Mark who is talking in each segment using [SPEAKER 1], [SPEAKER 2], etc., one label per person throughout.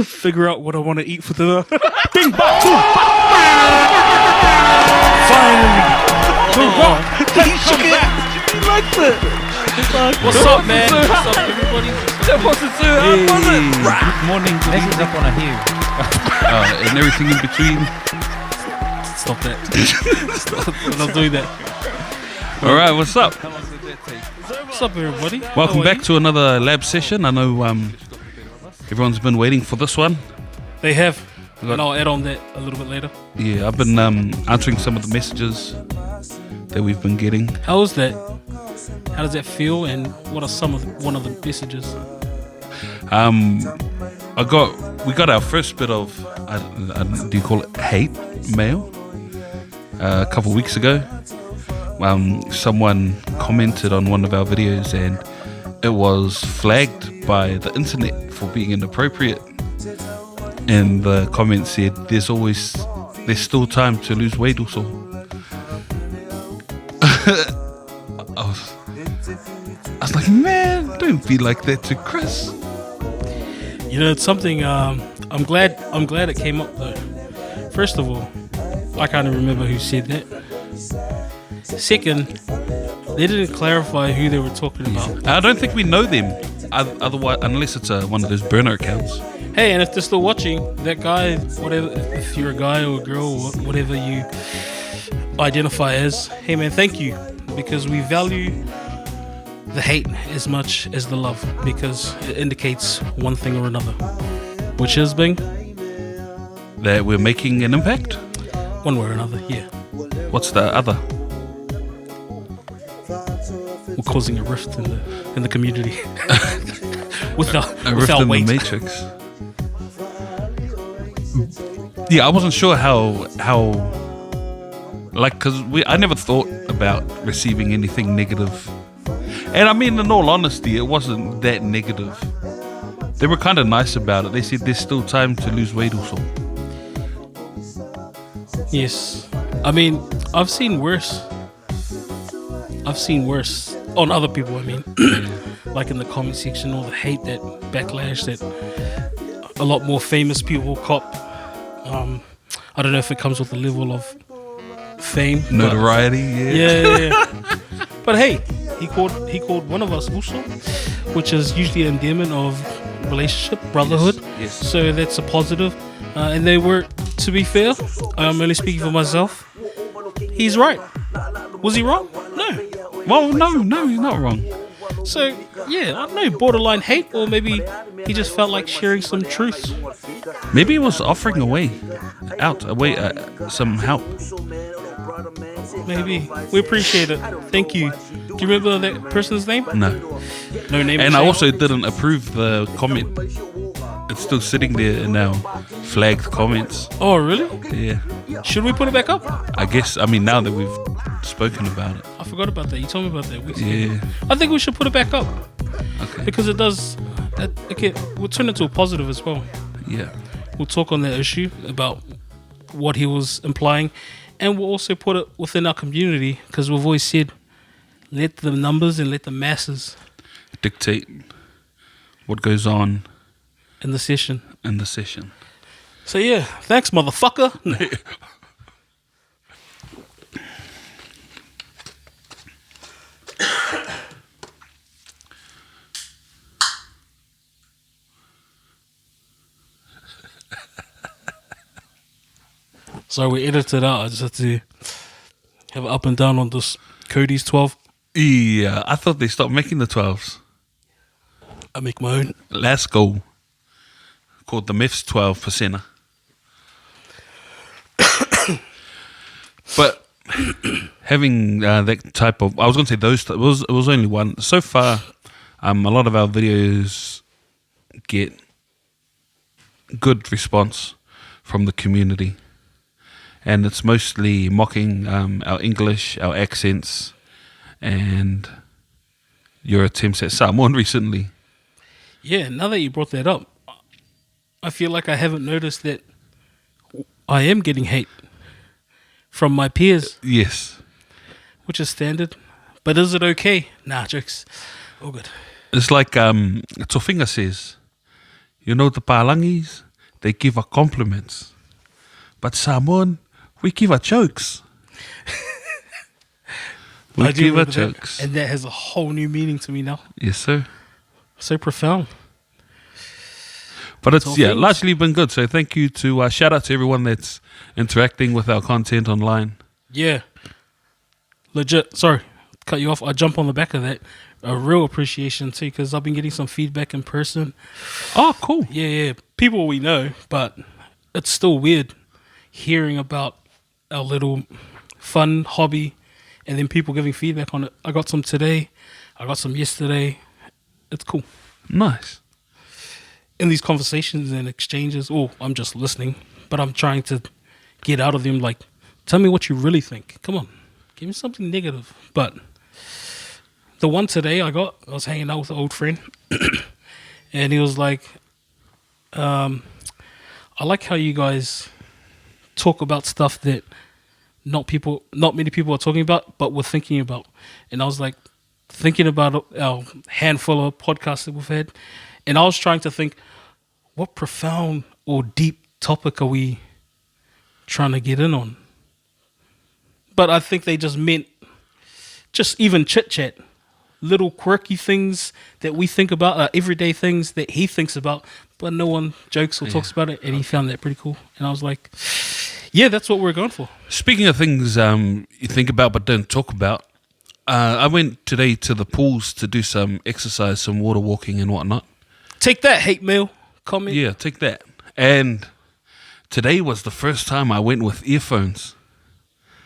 [SPEAKER 1] figure out what I want to eat for dinner. Bing bop, boom, bop. Finally. He shook it. He liked it.
[SPEAKER 2] What's up, man? What's up, everybody?
[SPEAKER 1] That wasn't so hard, was it?
[SPEAKER 2] Good morning, good evening. Up on a hill.
[SPEAKER 3] And everything in between.
[SPEAKER 1] Stop that. Stop doing that.
[SPEAKER 3] All right, what's up?
[SPEAKER 1] What's up, everybody?
[SPEAKER 3] Welcome back to another lab session. I know everyone's been waiting for this one.
[SPEAKER 1] They have. And I'll add on that a little bit later.
[SPEAKER 3] Yeah, I've been answering some of the messages that we've been getting.
[SPEAKER 1] How is that? How does that feel? And what are one of the messages?
[SPEAKER 3] We got our first bit of do you call it hate mail a couple of weeks ago. Someone commented on one of our videos and it was flagged by the internet for being inappropriate, and the comment said there's still time to lose weight also. I was like, man, don't be like that to Chris.
[SPEAKER 1] You know, it's something. I'm glad it came up though. First of all, I can't even remember who said that. Second, they didn't clarify who they were talking about.
[SPEAKER 3] I don't think we know them, otherwise, unless it's one of those burner accounts.
[SPEAKER 1] Hey, and if they're still watching, that guy, whatever, if you're a guy or a girl or whatever you identify as, hey man, thank you, because we value the hate as much as the love, because it indicates one thing or another, which is Bing,
[SPEAKER 3] that we're making an impact.
[SPEAKER 1] One way or another, yeah.
[SPEAKER 3] What's the other?
[SPEAKER 1] We're causing a rift in the community with our weight.
[SPEAKER 3] The matrix. Yeah, I wasn't sure how like, because I never thought about receiving anything negative. And I mean, in all honesty, it wasn't that negative. They were kind of nice about it. They said there's still time to lose weight also.
[SPEAKER 1] Yes. I mean, I've seen worse on other people, I mean. Like in the comment section, all the hate, that backlash that a lot more famous people cop. I don't know if it comes with a level of fame.
[SPEAKER 3] Notoriety,
[SPEAKER 1] yeah. But hey, he called one of us uso, which is usually an endearment of relationship, brotherhood.
[SPEAKER 3] Yes.
[SPEAKER 1] So that's a positive. And they were, to be fair, I'm only speaking for myself. He's right. Was he wrong? No.
[SPEAKER 3] Well, no, you're not wrong.
[SPEAKER 1] So, yeah, I don't know, borderline hate, or maybe he just felt like sharing some truths.
[SPEAKER 3] Maybe he was offering some help.
[SPEAKER 1] Maybe. We appreciate it. Thank you. Do you remember that person's name?
[SPEAKER 3] No.
[SPEAKER 1] No name.
[SPEAKER 3] And I also didn't approve the comment. It's still sitting there in our flagged comments.
[SPEAKER 1] Oh, really?
[SPEAKER 3] Yeah.
[SPEAKER 1] Should we put it back up?
[SPEAKER 3] I guess, now that we've spoken about it.
[SPEAKER 1] I forgot about that. You told me about that weeks ago.
[SPEAKER 3] Yeah.
[SPEAKER 1] I think we should put it back up.
[SPEAKER 3] Okay.
[SPEAKER 1] Because it does... we'll turn it to a positive as well.
[SPEAKER 3] Yeah.
[SPEAKER 1] We'll talk on that issue about what he was implying. And we'll also put it within our community, because we've always said, let the numbers and let the masses
[SPEAKER 3] dictate what goes on
[SPEAKER 1] in the session.
[SPEAKER 3] So
[SPEAKER 1] yeah, thanks, motherfucker. Sorry, we edited out. I just had to have it up and down on this Cody's 12.
[SPEAKER 3] Yeah, I thought they stopped making the 12s.
[SPEAKER 1] I make my own.
[SPEAKER 3] Let's go. Called the Myths 12%. But having that type of... I was going to say those... It was only one. So far, a lot of our videos get good response from the community. And it's mostly mocking our English, our accents, and your attempts at Samoan recently.
[SPEAKER 1] Yeah, now that you brought that up, I feel like I haven't noticed that I am getting hate from my peers.
[SPEAKER 3] Yes.
[SPEAKER 1] Which is standard. But is it okay? Nah, jokes. All good.
[SPEAKER 3] It's like Tofinga says, you know the Palangis? they give her compliments. But Samoan, we give her jokes. We
[SPEAKER 1] I do
[SPEAKER 3] give her
[SPEAKER 1] remember that,
[SPEAKER 3] jokes.
[SPEAKER 1] and that has a whole new meaning to me now.
[SPEAKER 3] Yes, sir.
[SPEAKER 1] So profound.
[SPEAKER 3] But it's
[SPEAKER 1] all things.
[SPEAKER 3] largely been good. So thank you to shout out to everyone that's interacting with our content online.
[SPEAKER 1] Yeah. Legit. Sorry, cut you off. I jump on the back of that. A real appreciation too, because I've been getting some feedback in person.
[SPEAKER 3] Oh, cool.
[SPEAKER 1] Yeah. People we know, but it's still weird hearing about our little fun hobby and then people giving feedback on it. I got some today. I got some yesterday. It's cool.
[SPEAKER 3] Nice.
[SPEAKER 1] In these conversations and exchanges, I'm just listening, but I'm trying to get out of them like, tell me what you really think. Come on, give me something negative. But the one today I was hanging out with an old friend, and he was like, I like how you guys talk about stuff that not many people are talking about, but we're thinking about. And I was like, thinking about our handful of podcasts that we've had, and I was trying to think, what profound or deep topic are we trying to get in on? But I think they just meant just even chit-chat, little quirky things that we think about, everyday things that he thinks about, but no one jokes or talks about it, and he found that pretty cool. And I was like, yeah, that's what we're going for.
[SPEAKER 3] Speaking of things you think about but don't talk about, I went today to the pools to do some exercise, some water walking and whatnot.
[SPEAKER 1] Take that, hate mail. Comment.
[SPEAKER 3] Yeah, take that. And today was the first time I went with earphones.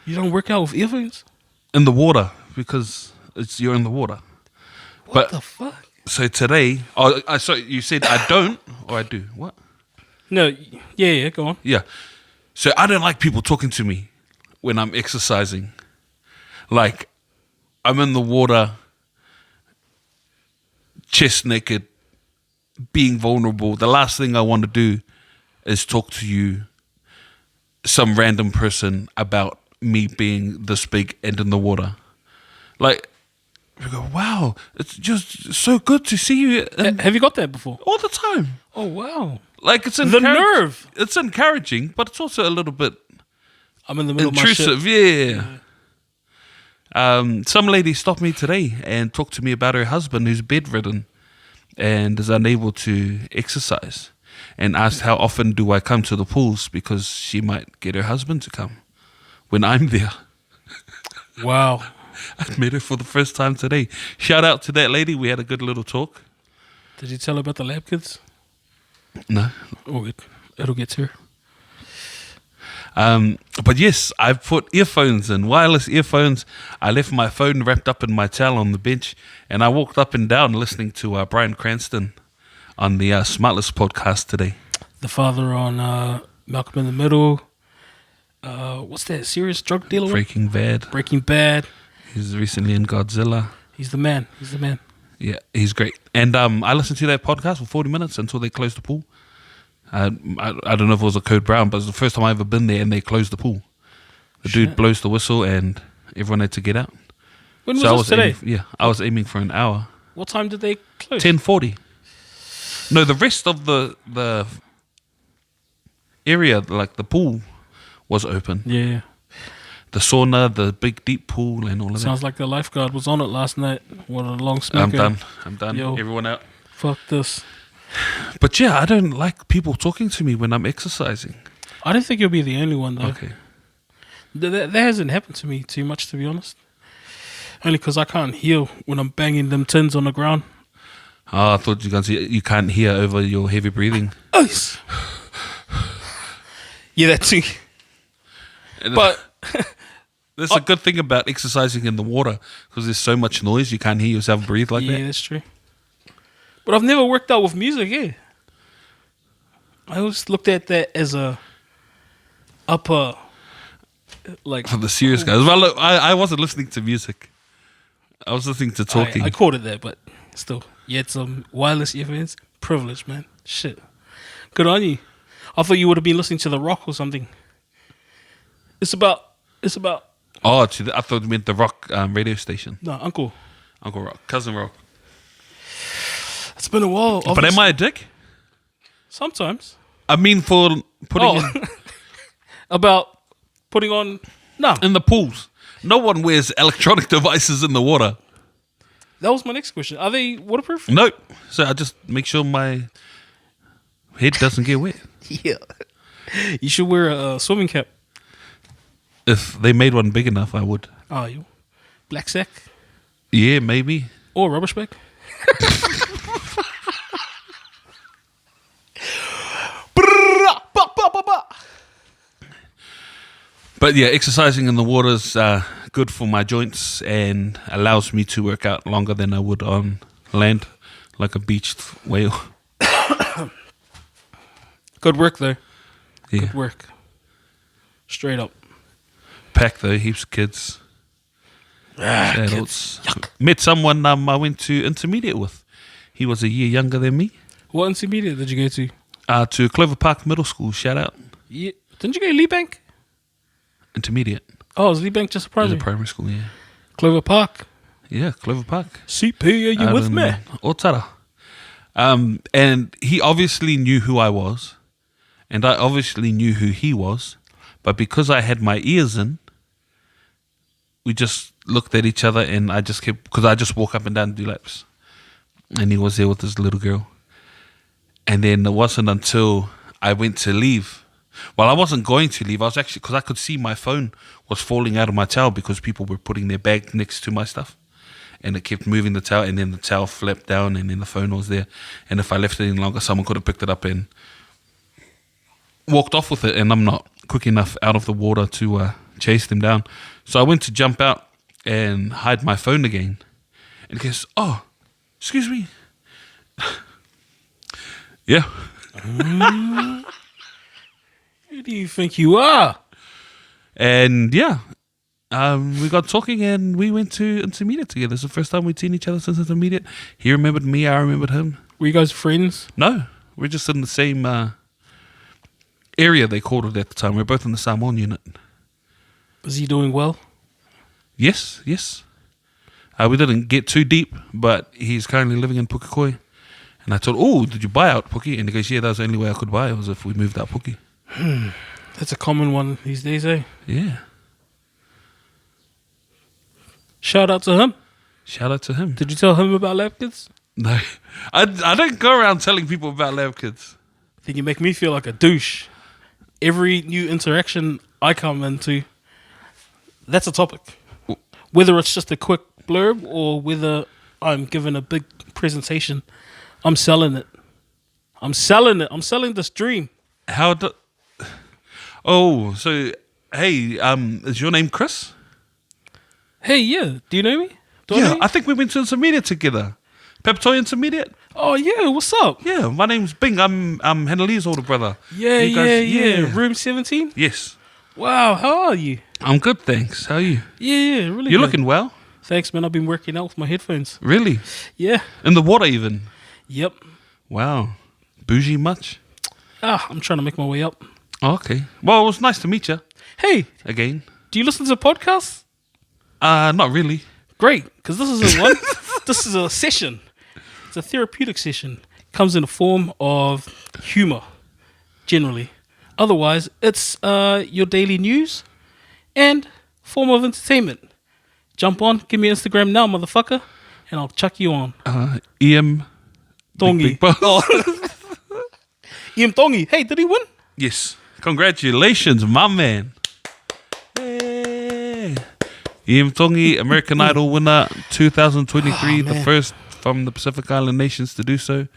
[SPEAKER 1] You don't work out with earphones?
[SPEAKER 3] In the water, because you're in the water.
[SPEAKER 1] What the fuck?
[SPEAKER 3] So today, so you said I don't, or I do? What?
[SPEAKER 1] No, yeah, go on.
[SPEAKER 3] Yeah. So I don't like people talking to me when I'm exercising. Like, I'm in the water, chest naked, being vulnerable. The last thing I want to do is talk to you, some random person, about me being this big and in the water. Like, you go, wow, it's just so good to see you.
[SPEAKER 1] Have you got that before?
[SPEAKER 3] All the time.
[SPEAKER 1] Oh, wow.
[SPEAKER 3] Like, it's
[SPEAKER 1] The nerve.
[SPEAKER 3] It's encouraging, but it's also a little bit
[SPEAKER 1] I'm in the middle
[SPEAKER 3] intrusive.
[SPEAKER 1] of my shit.
[SPEAKER 3] Yeah. Some lady stopped me today and talked to me about her husband who's bedridden and is unable to exercise, and asked how often do I come to the pools because she might get her husband to come when I'm there.
[SPEAKER 1] Wow.
[SPEAKER 3] I met her for the first time today. Shout out to that lady. We had a good little talk.
[SPEAKER 1] Did you tell her about the Labkids?
[SPEAKER 3] No.
[SPEAKER 1] Oh, it'll get to her.
[SPEAKER 3] But yes, I've put earphones in, wireless earphones. I left my phone wrapped up in my towel on the bench, and I walked up and down listening to Bryan Cranston on the Smartless podcast today.
[SPEAKER 1] The father on Malcolm in the Middle. What's that serious drug dealer?
[SPEAKER 3] Breaking Bad.
[SPEAKER 1] Breaking Bad.
[SPEAKER 3] He's recently in Godzilla.
[SPEAKER 1] He's the man.
[SPEAKER 3] Yeah, he's great. And I listened to that podcast for 40 minutes until they closed the pool. I don't know if it was a code brown, but it's the first time I've ever been there and they closed the pool. The dude blows the whistle and everyone had to get out.
[SPEAKER 1] When was this today?
[SPEAKER 3] I was aiming for an hour.
[SPEAKER 1] What time did they close?
[SPEAKER 3] 10:40. No, the rest of the area, like the pool, was open.
[SPEAKER 1] Yeah.
[SPEAKER 3] The sauna, the big deep pool, and all of that.
[SPEAKER 1] Sounds like the lifeguard was on it last night. What a long smoker.
[SPEAKER 3] I'm done.
[SPEAKER 1] Yo.
[SPEAKER 3] Everyone out.
[SPEAKER 1] Fuck this.
[SPEAKER 3] But yeah, I don't like people talking to me when I'm exercising.
[SPEAKER 1] I don't think you'll be the only one, though.
[SPEAKER 3] Okay.
[SPEAKER 1] That hasn't happened to me too much, to be honest. Only because I can't hear when I'm banging them tins on the ground.
[SPEAKER 3] Oh, I thought you can't hear over your heavy breathing.
[SPEAKER 1] Ice. Yeah, that too. But
[SPEAKER 3] there's a good thing about exercising in the water because there's so much noise you can't hear yourself breathe like that.
[SPEAKER 1] Yeah, that's true. But I've never worked out with music, yeah. I always looked at that as a upper, like...
[SPEAKER 3] For the serious guys. Well, look, I wasn't listening to music. I was listening to talking.
[SPEAKER 1] I called it that, but still. You had some wireless earphones. Privilege, man. Shit. Good on you. I thought you would have been listening to The Rock or something. It's about...
[SPEAKER 3] Oh, I thought you meant the Rock radio station.
[SPEAKER 1] No, Uncle
[SPEAKER 3] Rock. Cousin Rock.
[SPEAKER 1] It's been a while.
[SPEAKER 3] But am I a dick?
[SPEAKER 1] Sometimes.
[SPEAKER 3] I mean, for putting
[SPEAKER 1] About putting on. No,
[SPEAKER 3] in the pools. No one wears electronic devices in the water.
[SPEAKER 1] that was my next question. Are they waterproof?
[SPEAKER 3] Nope. So I just make sure my head doesn't get wet.
[SPEAKER 1] Yeah. You should wear a swimming cap.
[SPEAKER 3] If they made one big enough, I would.
[SPEAKER 1] Oh, you black sack
[SPEAKER 3] Yeah, maybe.
[SPEAKER 1] or rubbish bag.
[SPEAKER 3] But yeah, exercising in the water is good for my joints and allows me to work out longer than I would on land, like a beached whale.
[SPEAKER 1] Good work though.
[SPEAKER 3] Yeah.
[SPEAKER 1] Good work. Straight up.
[SPEAKER 3] Pack though, heaps of kids. Adults. Met someone I went to intermediate with. He was a year younger than me.
[SPEAKER 1] What intermediate did you go to?
[SPEAKER 3] To Clover Park Middle School. Shout out.
[SPEAKER 1] Yeah. Didn't you go to Lee Bank?
[SPEAKER 3] Intermediate.
[SPEAKER 1] Oh, is Lee Bank just a
[SPEAKER 3] It was
[SPEAKER 1] primary?
[SPEAKER 3] a primary school, yeah.
[SPEAKER 1] Clover Park.
[SPEAKER 3] Yeah, Clover Park.
[SPEAKER 1] CP, are you
[SPEAKER 3] Out
[SPEAKER 1] with
[SPEAKER 3] in
[SPEAKER 1] me?
[SPEAKER 3] Otara. And he obviously knew who I was, and I obviously knew who he was, but because I had my ears in, we just looked at each other, and I just kept, because I just walk up and down and do laps, and he was there with his little girl. And then it wasn't until I went to leave. Well, I wasn't going to leave. I was actually, because I could see my phone was falling out of my towel because people were putting their bag next to my stuff. And it kept moving the towel, and then the towel flipped down, and then the phone was there. And if I left it any longer, someone could have picked it up and walked off with it. And I'm not quick enough out of the water to chase them down. So I went to jump out and hide my phone again. And he goes, "Oh, excuse me." Yeah.
[SPEAKER 1] Who do you think you are?
[SPEAKER 3] And yeah, we got talking and we went to intermediate together. It's the first time we'd seen each other since intermediate. He remembered me, I remembered him.
[SPEAKER 1] Were you guys friends?
[SPEAKER 3] No, we're just in the same area, they called it at the time. We're both in the Samoan unit.
[SPEAKER 1] Is he doing well?
[SPEAKER 3] Yes. We didn't get too deep, but he's currently living in Pukekohe. And I told, "Oh, did you buy out Puki?" And he goes, "Yeah, that was the only way I could buy it, was if we moved out Puki."
[SPEAKER 1] That's a common one these days, eh?
[SPEAKER 3] Yeah.
[SPEAKER 1] Shout out to him.
[SPEAKER 3] Shout out to him.
[SPEAKER 1] Did you tell him about Labkids?
[SPEAKER 3] No, I don't go around telling people about Labkids.
[SPEAKER 1] I think you make me feel like a douche. Every new interaction I come into, that's a topic. Whether it's just a quick blurb or whether I'm given a big presentation, I'm selling it. I'm selling this dream.
[SPEAKER 3] How do? Oh, so hey, is your name Chris?
[SPEAKER 1] Hey, yeah. Do you know me? Do I know
[SPEAKER 3] Yeah,
[SPEAKER 1] you?
[SPEAKER 3] I think we went to intermediate together. Peptoy intermediate.
[SPEAKER 1] Oh, yeah. What's up?
[SPEAKER 3] Yeah, my name's Bing. I'm Henley's older brother.
[SPEAKER 1] Yeah,
[SPEAKER 3] You guys-
[SPEAKER 1] yeah. Room 17?
[SPEAKER 3] Yes,
[SPEAKER 1] Wow, how are you?
[SPEAKER 3] I'm good, thanks. How are you?
[SPEAKER 1] Yeah, really
[SPEAKER 3] You're
[SPEAKER 1] good.
[SPEAKER 3] looking well.
[SPEAKER 1] Thanks, man. I've been working out with my headphones.
[SPEAKER 3] Really?
[SPEAKER 1] Yeah.
[SPEAKER 3] In the water, even.
[SPEAKER 1] Yep.
[SPEAKER 3] Wow. Bougie much?
[SPEAKER 1] I'm trying to make my way up.
[SPEAKER 3] Oh, okay. Well, it was nice to meet you
[SPEAKER 1] Hey,
[SPEAKER 3] again.
[SPEAKER 1] do you listen to podcasts?
[SPEAKER 3] Not really.
[SPEAKER 1] Great, because this is a one. This is a session. It's a therapeutic session. Comes in the form of humor, generally. Otherwise, it's your daily news and form of entertainment. Jump on, give me Instagram now, motherfucker, and I'll chuck you on.
[SPEAKER 3] EM.
[SPEAKER 1] Tongi.
[SPEAKER 3] Big boss.
[SPEAKER 1] Oh. Ian Tongi. Hey, did he win?
[SPEAKER 3] Yes. Congratulations, my man. Hey. EM Tongi, American Idol winner 2023, the
[SPEAKER 1] man.
[SPEAKER 3] first from the Pacific Island nations to do so.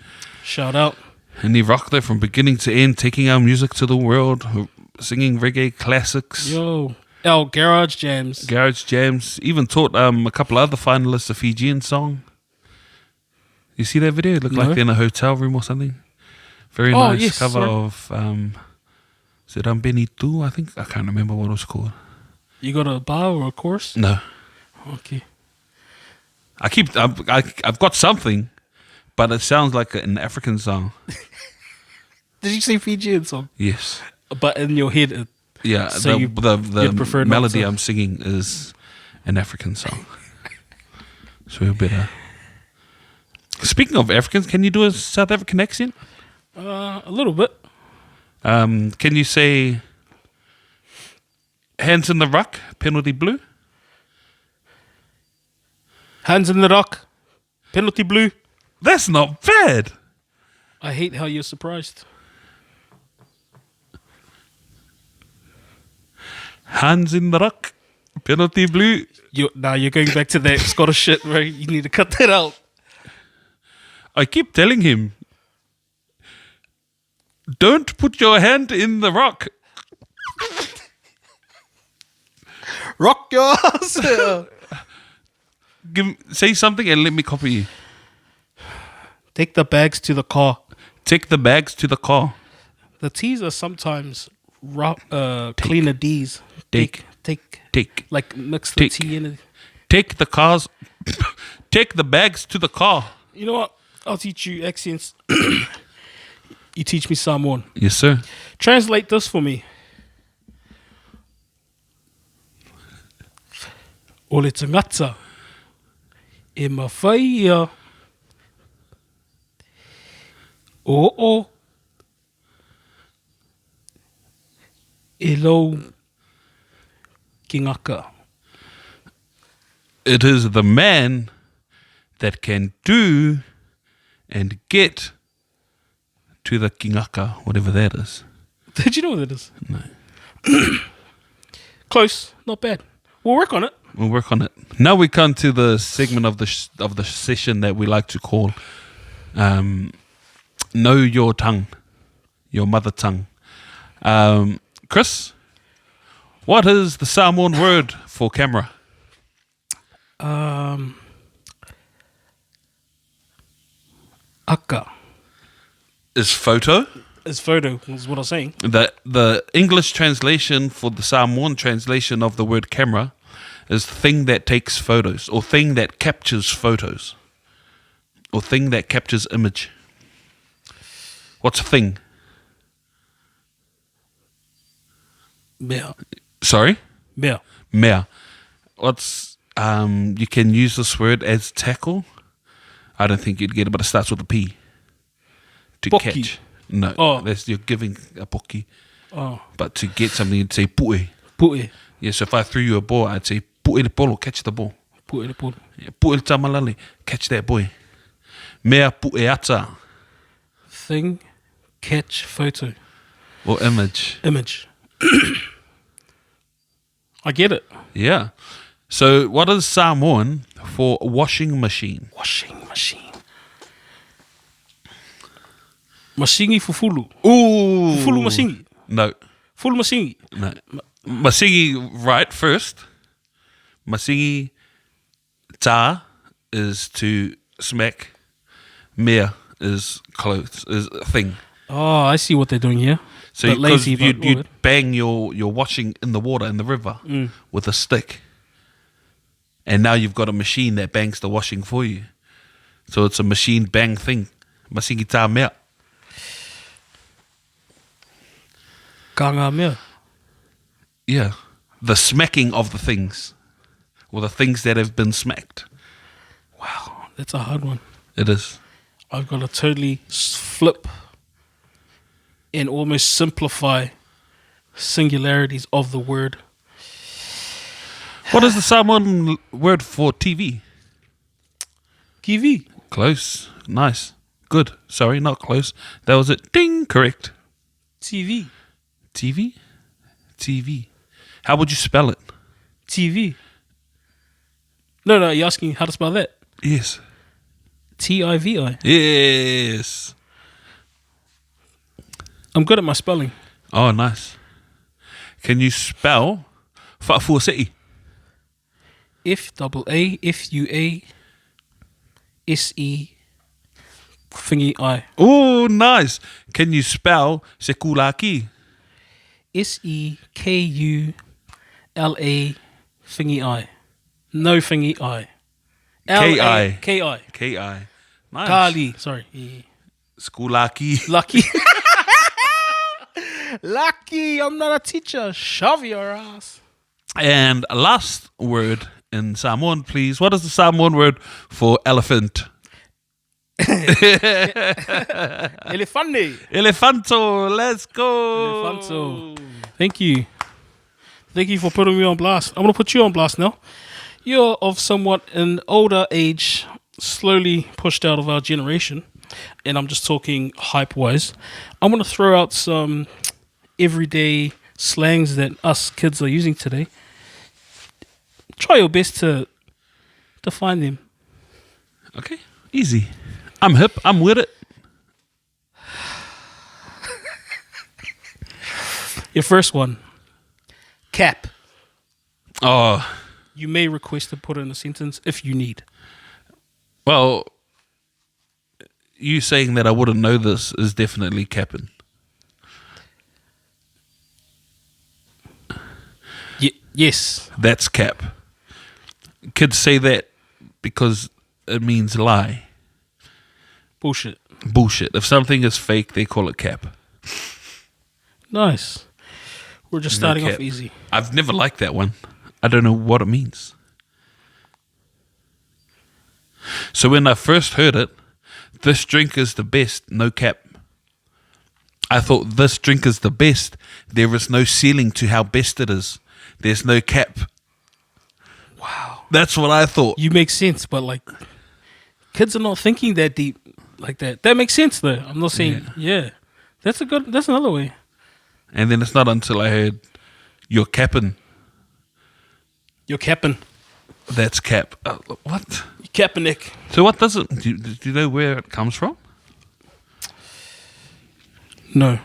[SPEAKER 1] Shout out.
[SPEAKER 3] And he rocked it from beginning to end, taking our music to the world, singing reggae classics,
[SPEAKER 1] Yo. Our garage jams.
[SPEAKER 3] garage jams, even taught a couple other finalists a Fijian song. You see that video? It looked
[SPEAKER 1] No.
[SPEAKER 3] like they're in a hotel room or something. Very
[SPEAKER 1] Oh,
[SPEAKER 3] nice
[SPEAKER 1] yes,
[SPEAKER 3] cover
[SPEAKER 1] sorry.
[SPEAKER 3] of is it Benitu? I think I can't remember what it was called.
[SPEAKER 1] You got a bar or a course?
[SPEAKER 3] No,
[SPEAKER 1] Okay.
[SPEAKER 3] I've got something, but it sounds like an African song.
[SPEAKER 1] Did you say Fijian song?
[SPEAKER 3] Yes,
[SPEAKER 1] But in your head,
[SPEAKER 3] yeah.
[SPEAKER 1] So
[SPEAKER 3] the
[SPEAKER 1] you'd prefer not
[SPEAKER 3] melody
[SPEAKER 1] to?
[SPEAKER 3] I'm singing is an African song. So we better. Speaking of Africans, can you do a South African accent?
[SPEAKER 1] a little bit.
[SPEAKER 3] Can you say hands in the ruck, penalty blue?
[SPEAKER 1] Hands in the rock. Penalty blue.
[SPEAKER 3] That's not bad.
[SPEAKER 1] I hate how you're surprised.
[SPEAKER 3] Hands in the ruck, penalty blue.
[SPEAKER 1] You're going back to that Scottish shit, bro. You need to cut that out.
[SPEAKER 3] I keep telling him, don't put your hand in the rock.
[SPEAKER 1] Rock your ass.
[SPEAKER 3] Say something and let me copy you.
[SPEAKER 1] Take the bags to the car.
[SPEAKER 3] Take the bags to the car.
[SPEAKER 1] The T's are sometimes cleaner D's. Take. Like mix the
[SPEAKER 3] Take.
[SPEAKER 1] T in it.
[SPEAKER 3] Take the cars. Take the bags to the car.
[SPEAKER 1] You know what? I'll teach you accents. You teach me Samoan.
[SPEAKER 3] Yes, sir.
[SPEAKER 1] Translate this for me. O le tangata e mawhaia o e lau ki ngaka.
[SPEAKER 3] It is the man that can do and get to the kingaka, whatever that is.
[SPEAKER 1] Did you know what that is?
[SPEAKER 3] No.
[SPEAKER 1] Close. Not bad. We'll work on it.
[SPEAKER 3] We'll work on it. Now we come to the segment of the session that we like to call Know Your Tongue, your mother tongue. Chris, what is the Samoan word for camera?
[SPEAKER 1] Aka
[SPEAKER 3] Is photo.
[SPEAKER 1] is photo, is what I was saying.
[SPEAKER 3] The English translation for the Samoan translation of the word camera is thing that takes photos, or thing that captures photos, or thing that captures image. What's a thing?
[SPEAKER 1] Mea.
[SPEAKER 3] Sorry?
[SPEAKER 1] Mea.
[SPEAKER 3] Mea. What's you can use this word as tackle. I don't think you'd get it, but it starts with a P. To
[SPEAKER 1] Poki.
[SPEAKER 3] catch. No,
[SPEAKER 1] Oh.
[SPEAKER 3] that's you're giving a poki.
[SPEAKER 1] Oh.
[SPEAKER 3] But to get something, you'd say pu'e.
[SPEAKER 1] Pu'e.
[SPEAKER 3] Yeah, so if I threw you a ball, I'd say pu'e le polo, catch the ball.
[SPEAKER 1] Pu'e le polo.
[SPEAKER 3] Yeah, pu'e le tamalale, catch that boy. Mea pu'e ata,
[SPEAKER 1] Thing, catch, photo,
[SPEAKER 3] or image.
[SPEAKER 1] image. I get it.
[SPEAKER 3] Yeah. So what is Samoan for washing machine?
[SPEAKER 1] Washing machine. Masingi fufulu.
[SPEAKER 3] Ooh.
[SPEAKER 1] Fufulu masingi.
[SPEAKER 3] No.
[SPEAKER 1] Fulu masingi.
[SPEAKER 3] No. Masingi right first. Masingi ta is to smack. Mea is clothes, is a thing.
[SPEAKER 1] Oh, I see what they're doing here.
[SPEAKER 3] So
[SPEAKER 1] But lazy,
[SPEAKER 3] you'd bang your washing in the water in the river with a stick. And now you've got a machine that bangs the washing for you. So it's a machine bang thing. Masingi ta mea.
[SPEAKER 1] Kanga mea.
[SPEAKER 3] Yeah. The smacking of the things. Or the things that have been smacked.
[SPEAKER 1] Wow, that's a hard one.
[SPEAKER 3] It is.
[SPEAKER 1] I've got to totally flip and almost simplify singularities of the word.
[SPEAKER 3] What is the Samoan word for TV?
[SPEAKER 1] Kiwi.
[SPEAKER 3] Close. Nice. Good. Sorry, not close. That was it. Ding. Correct.
[SPEAKER 1] TV.
[SPEAKER 3] TV? TV. How would you spell it?
[SPEAKER 1] TV. No, you're asking how to spell that.
[SPEAKER 3] Yes.
[SPEAKER 1] Tivi.
[SPEAKER 3] Yes.
[SPEAKER 1] I'm good at my spelling.
[SPEAKER 3] Oh, nice. Can you spell Fa'afuase'i?
[SPEAKER 1] F-A-F-U-A-S-E thingy I.
[SPEAKER 3] Oh, nice. Can you spell Sekulaki?
[SPEAKER 1] S-E-K-U-L-A thingy I. No thingy I.
[SPEAKER 3] K-I.
[SPEAKER 1] K-I.
[SPEAKER 3] K-I. Nice.
[SPEAKER 1] Kali. Sorry. Yeah.
[SPEAKER 3] Skulaki.
[SPEAKER 1] Lucky. Lucky. I'm not a teacher. Shove your ass.
[SPEAKER 3] And last word in Samoan, please. What is the Samoan word for elephant?
[SPEAKER 1] Elefante.
[SPEAKER 3] Elefanto, let's go.
[SPEAKER 1] Elefanto. Thank you. Thank you for putting me on blast. I'm going to put you on blast now. You're of somewhat an older age, slowly pushed out of our generation, and I'm just talking hype-wise. I'm going to throw out some everyday slangs that us kids are using today. Try your best to find them.
[SPEAKER 3] Okay, easy. I'm hip. I'm with it.
[SPEAKER 1] Your first one. Cap.
[SPEAKER 3] Oh,
[SPEAKER 1] You may request to put in a sentence if you need.
[SPEAKER 3] well, you saying that I wouldn't know this is definitely capping.
[SPEAKER 1] Yes.
[SPEAKER 3] That's cap. Kids say that because it means lie.
[SPEAKER 1] Bullshit.
[SPEAKER 3] Bullshit. If something is fake, they call it cap.
[SPEAKER 1] Nice. We're just
[SPEAKER 3] No
[SPEAKER 1] starting
[SPEAKER 3] cap.
[SPEAKER 1] off easy.
[SPEAKER 3] I've never liked that one. I don't know what it means. So when I first heard it, this drink is the best, no cap. I thought this drink is the best. There is no ceiling to how best it is. There's no cap.
[SPEAKER 1] Wow.
[SPEAKER 3] That's what I thought.
[SPEAKER 1] You make sense, but like kids are not thinking that deep like that. That makes sense though. I'm not saying yeah. That's another way.
[SPEAKER 3] And then it's not until I heard you're capping.
[SPEAKER 1] You're capping.
[SPEAKER 3] That's cap. What?
[SPEAKER 1] You're capping, Nick.
[SPEAKER 3] So what does it? Do you know where it comes from?
[SPEAKER 1] No.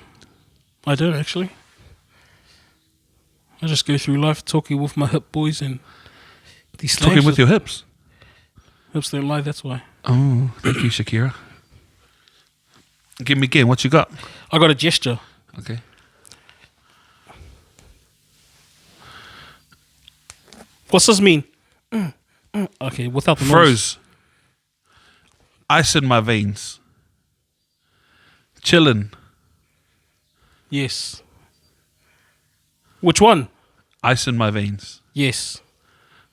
[SPEAKER 1] I don't actually. I just go through life talking with my hip boys and these slangs.
[SPEAKER 3] Talking with your hips.
[SPEAKER 1] Hips don't lie, that's why.
[SPEAKER 3] Oh, thank you, Shakira. Give me again. What you got?
[SPEAKER 1] I got a gesture.
[SPEAKER 3] Okay.
[SPEAKER 1] What's this mean? Okay, without the noise.
[SPEAKER 3] Froze. Ice in my veins. Chillin'.
[SPEAKER 1] Yes. Which one?
[SPEAKER 3] Ice in my veins.
[SPEAKER 1] Yes.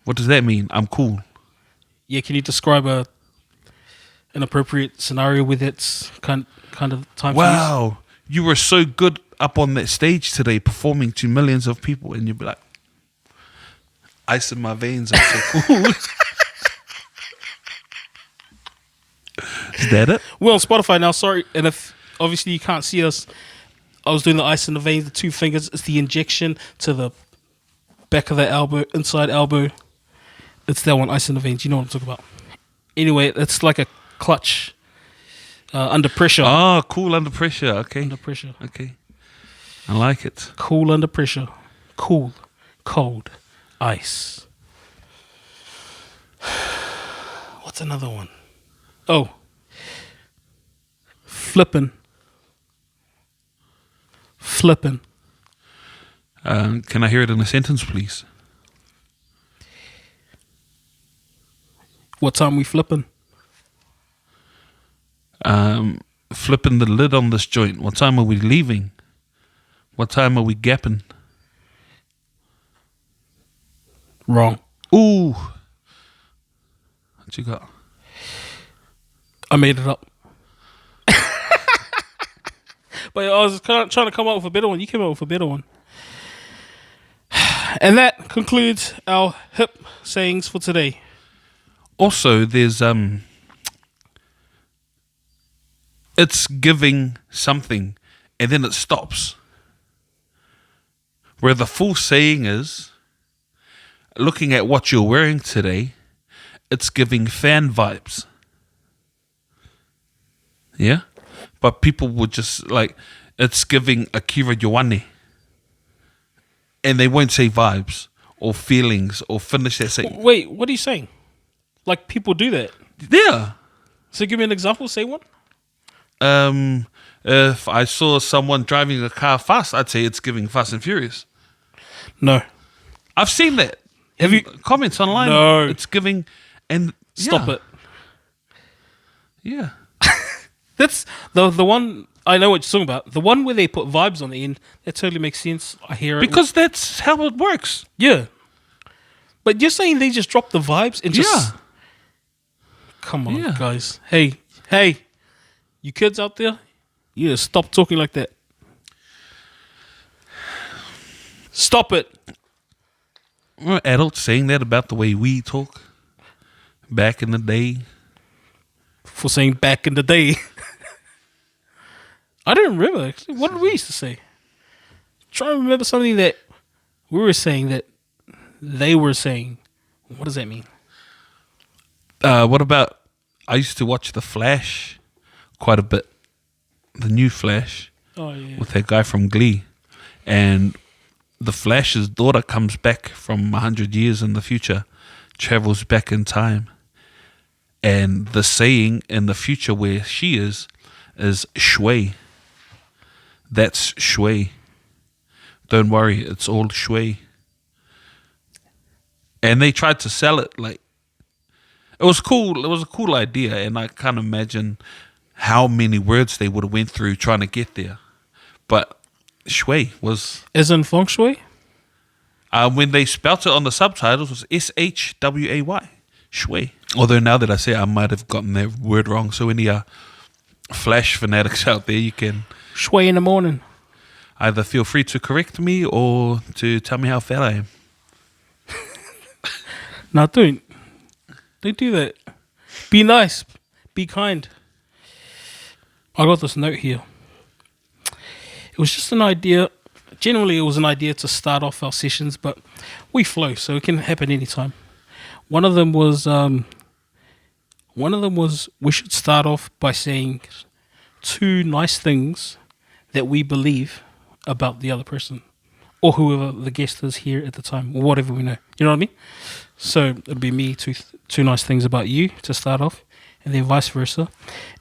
[SPEAKER 3] What does that mean? I'm cool.
[SPEAKER 1] Yeah, can you describe an appropriate scenario with its kind of time to use?
[SPEAKER 3] Wow. You were so good up on that stage today performing to millions of people, and you'd be like, ice in my veins, I'm so cool. Is that it?
[SPEAKER 1] We're on Spotify now, sorry. And if obviously you can't see us, I was doing the ice in the veins, the two fingers. It's the injection to the back of the elbow, inside elbow. It's that one, ice in the veins. You know what I'm talking about. Anyway, it's like a clutch under pressure.
[SPEAKER 3] Oh, cool under pressure. Okay.
[SPEAKER 1] Under pressure.
[SPEAKER 3] Okay. I like it.
[SPEAKER 1] Cool under pressure. Cool. Cold. Ice. What's another one? Oh. Flippin'. Flippin'.
[SPEAKER 3] Can I hear it in a sentence, please?
[SPEAKER 1] What time we flippin'?
[SPEAKER 3] Flipping the lid on this joint. What time are we leaving? What time are we gapping?
[SPEAKER 1] Wrong.
[SPEAKER 3] Ooh. What you got?
[SPEAKER 1] I made it up. But I was trying to come up with a better one. You came up with a better one. And that concludes our hip sayings for today.
[SPEAKER 3] Also, there's it's giving something and then it stops. Where the full saying is, looking at what you're wearing today, it's giving fan vibes. Yeah? But people would just like, it's giving Akira Ioane. And they won't say vibes or feelings or finish that saying.
[SPEAKER 1] Wait, what are you saying? Like people do that?
[SPEAKER 3] Yeah.
[SPEAKER 1] So give me an example. Say one.
[SPEAKER 3] If I saw someone driving a car fast, I'd say it's giving Fast and Furious.
[SPEAKER 1] No.
[SPEAKER 3] I've seen that.
[SPEAKER 1] Have you
[SPEAKER 3] Comments online?
[SPEAKER 1] No.
[SPEAKER 3] It's giving and
[SPEAKER 1] Stop
[SPEAKER 3] yeah.
[SPEAKER 1] it.
[SPEAKER 3] Yeah.
[SPEAKER 1] That's the one. I know what you're talking about. The one where they put vibes on the end. That totally makes sense. I hear it
[SPEAKER 3] Because that's how it works.
[SPEAKER 1] yeah. But you're saying they just drop the vibes and just
[SPEAKER 3] Yeah.
[SPEAKER 1] come on,
[SPEAKER 3] Yeah.
[SPEAKER 1] guys. Hey, Hey, you kids out there, you need to stop talking like that. Stop it.
[SPEAKER 3] Were adults saying that about the way we talk back in the day?
[SPEAKER 1] For saying back in the day. I don't remember, actually. What did we used to say? Try to remember something that we were saying that they were saying. What does that mean?
[SPEAKER 3] What about, I used to watch The Flash quite a bit. The new Flash.
[SPEAKER 1] Oh, yeah.
[SPEAKER 3] With that guy from Glee. And the Flash's daughter comes back from 100 years in the future, travels back in time. And the saying in the future where she is shui. That's shui. Don't worry, it's all shui. And they tried to sell it like, it was cool. It was a cool idea, and I can't imagine how many words they would have went through trying to get there. But shui was,
[SPEAKER 1] As in feng shui?
[SPEAKER 3] when they spelt it on the subtitles, was SHWAY, shui. Although now that I say it, I might have gotten that word wrong. So any Flash fanatics out there, you can
[SPEAKER 1] Shui in the morning.
[SPEAKER 3] either feel free to correct me or to tell me how fat I am.
[SPEAKER 1] No, don't. Don't do that. Be nice. Be kind. I got this note here. It was just an idea. Generally, it was an idea to start off our sessions, but we flow, so it can happen anytime. One of them was we should start off by saying 2 nice things that we believe about the other person or whoever the guest is here at the time or whatever we know. You know what I mean? So it'd be me, two nice things about you to start off, and then vice versa.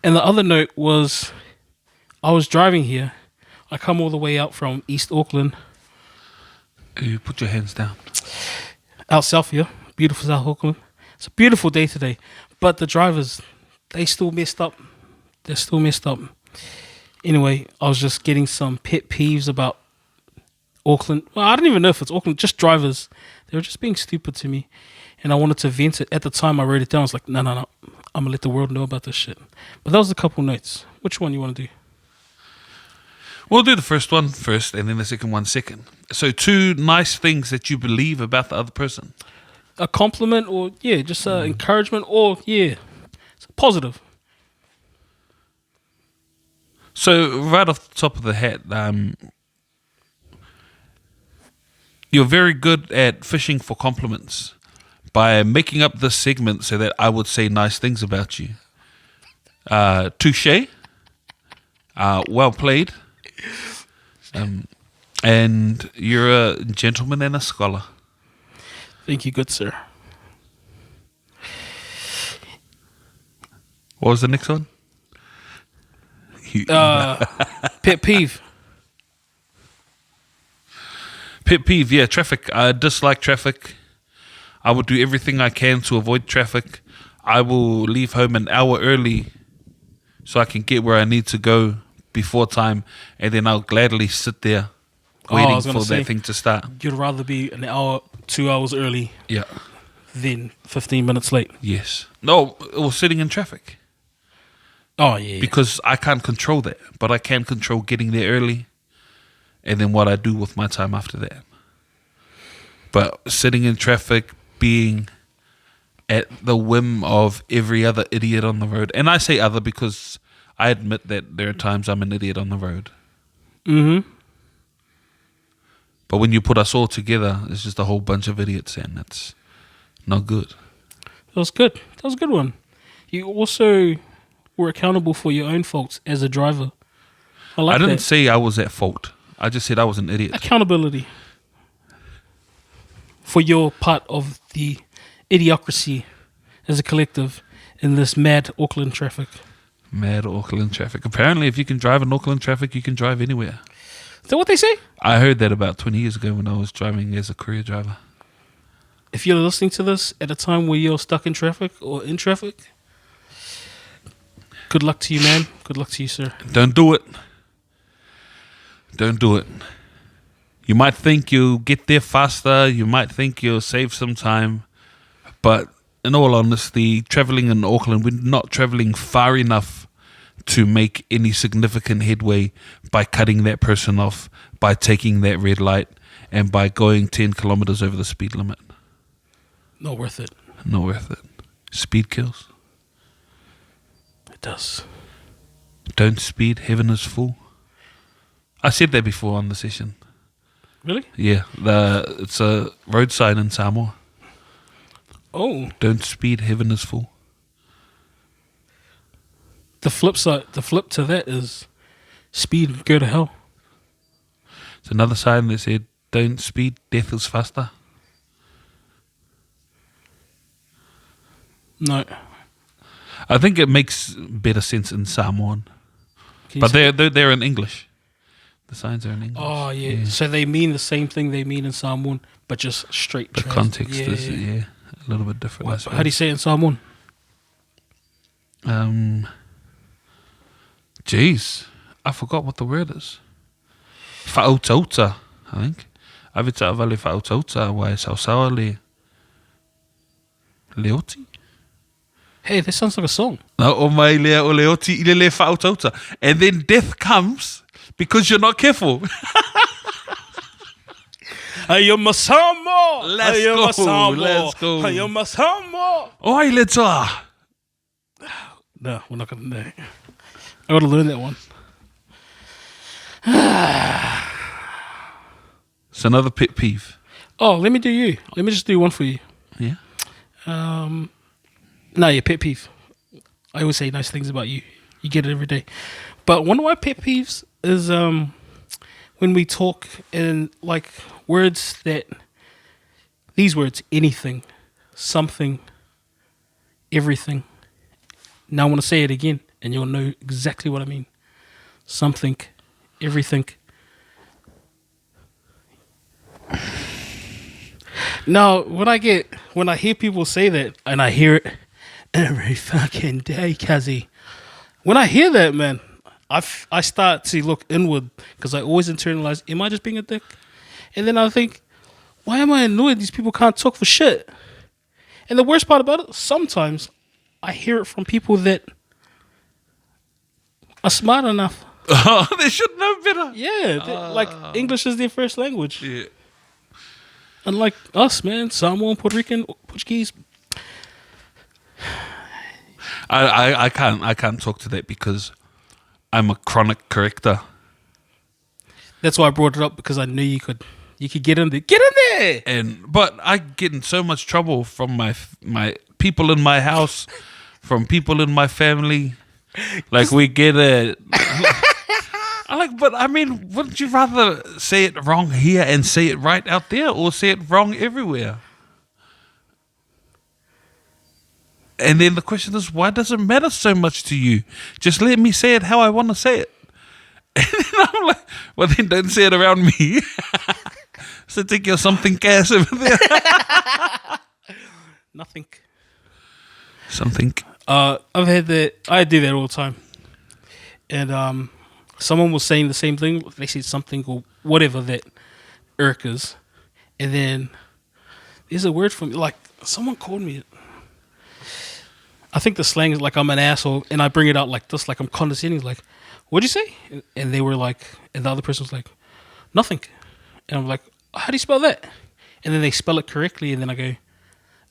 [SPEAKER 1] And the other note was, I was driving here. I come all the way out from East Auckland,
[SPEAKER 3] You put your hands down.
[SPEAKER 1] out south here, beautiful South Auckland. It's a beautiful day today, but the drivers, they still messed up. They're still messed up. Anyway, I was just getting some pet peeves about Auckland. Well, I don't even know if it's Auckland, just drivers. They were just being stupid to me, and I wanted to vent it. At the time, I wrote it down. I was like, no. I'm going to let the world know about this shit. But that was a couple notes. Which one you want to do?
[SPEAKER 3] We'll do the first one first and then the second one second. So 2 nice things that you believe about the other person.
[SPEAKER 1] A compliment or, yeah, just encouragement or, yeah, it's positive.
[SPEAKER 3] So right off the top of the hat, you're very good at fishing for compliments by making up this segment so that I would say nice things about you. Touche. Well played. And you're a gentleman and a scholar.
[SPEAKER 1] Thank you, good sir.
[SPEAKER 3] What was the next one?
[SPEAKER 1] Pet peeve.
[SPEAKER 3] Pet peeve, yeah, traffic. I dislike traffic. I will do everything I can to avoid traffic. I will leave home an hour early so I can get where I need to go before time, and then I'll gladly sit there waiting for that thing to start.
[SPEAKER 1] You'd rather be an hour, 2 hours early
[SPEAKER 3] Yeah.
[SPEAKER 1] than 15 minutes late.
[SPEAKER 3] Yes. No, or sitting in traffic.
[SPEAKER 1] Oh, yeah.
[SPEAKER 3] Because I can't control that, but I can control getting there early and then what I do with my time after that. But sitting in traffic, being at the whim of every other idiot on the road, and I say other because I admit that there are times I'm an idiot on the road.
[SPEAKER 1] Mm-hmm.
[SPEAKER 3] But when you put us all together, it's just a whole bunch of idiots, and that's not good.
[SPEAKER 1] That was good. That was a good one. You also were accountable for your own faults as a driver. I
[SPEAKER 3] didn't say I was at fault. I just said I was an idiot.
[SPEAKER 1] Accountability for your part of the idiocracy as a collective in this mad Auckland traffic.
[SPEAKER 3] Mad Auckland traffic. Apparently, if you can drive in Auckland traffic, you can drive anywhere.
[SPEAKER 1] Is that what they say?
[SPEAKER 3] I heard that about 20 years ago when I was driving as a career driver.
[SPEAKER 1] If you're listening to this at a time where you're stuck in traffic or in traffic, good luck to you, man. Good luck to you, sir.
[SPEAKER 3] Don't do it. Don't do it. You might think you'll get there faster. You might think you'll save some time. But in all honesty, traveling in Auckland, we're not traveling far enough to make any significant headway by cutting that person off, by taking that red light, and by going 10 kilometers over the speed limit.
[SPEAKER 1] Not worth it.
[SPEAKER 3] Not worth it. Speed kills.
[SPEAKER 1] It does.
[SPEAKER 3] Don't speed, heaven is full. I said that before on the session.
[SPEAKER 1] Really?
[SPEAKER 3] Yeah, it's a road sign in Samoa.
[SPEAKER 1] Oh.
[SPEAKER 3] Don't speed, heaven is full.
[SPEAKER 1] The flip to that is speed, go to hell.
[SPEAKER 3] It's another sign that said, don't speed, death is faster.
[SPEAKER 1] No.
[SPEAKER 3] I think it makes better sense in Samoan. But they're in English. The signs are in English.
[SPEAKER 1] Oh, yeah. So they mean the same thing they mean in Samoan, but just straight.
[SPEAKER 3] The context is a little bit different.
[SPEAKER 1] What, how do you say it in Samoan?
[SPEAKER 3] Jeez, I forgot what the word is. Whautauta, I think. Avita avale whautauta wa e sausawa leoti.
[SPEAKER 1] Hey, that sounds like a song.
[SPEAKER 3] No, o mai lea o leoti ile le whautauta. And then death comes because you're not careful.
[SPEAKER 1] Hey, Masamo!
[SPEAKER 3] Let's go.
[SPEAKER 1] Hey, Masamo!
[SPEAKER 3] Oi, let's
[SPEAKER 1] No, we're not going to. I got to learn that one.
[SPEAKER 3] It's another pet peeve.
[SPEAKER 1] Oh, let me do you. Let me just do one for you.
[SPEAKER 3] Yeah.
[SPEAKER 1] No, your pet peeve. I always say nice things about you. You get it every day. But one of my pet peeves is when we talk in like words that, these words, anything, something, everything. Now I want to say it again and you'll know exactly what I mean. Something, everything. Now, when I hear people say that, and I hear it every fucking day, Kazi. When I hear that, man, I start to look inward because I always internalize, am I just being a dick? And then I think, why am I annoyed these people can't talk for shit? And the worst part about it, sometimes I hear it from people that are smart enough.
[SPEAKER 3] They should know better.
[SPEAKER 1] Yeah, like English is their first language.
[SPEAKER 3] Yeah.
[SPEAKER 1] Unlike us, man, Samoan, Puerto Rican, Portuguese.
[SPEAKER 3] I can't talk to that because I'm a chronic corrector.
[SPEAKER 1] That's why I brought it up, because I knew you could get in there. Get in there!
[SPEAKER 3] But I get in so much trouble from my people in my house, from people in my family. Like we get it. But I mean, wouldn't you rather say it wrong here and say it right out there, or say it wrong everywhere? And then the question is, why does it matter so much to you? Just let me say it how I want to say it. And then I'm like, well, then don't say it around me. So take your something cash over there.
[SPEAKER 1] Nothing.
[SPEAKER 3] Something.
[SPEAKER 1] I've had that. I do that all the time. And someone was saying the same thing. They said something or whatever that irk is. And then there's a word for me. Like, someone called me. I think the slang is like I'm an asshole. And I bring it out like this, like I'm condescending. Like, what'd you say? And they were like, and the other person was like, nothing. And I'm like, how do you spell that? And then they spell it correctly. And then I go,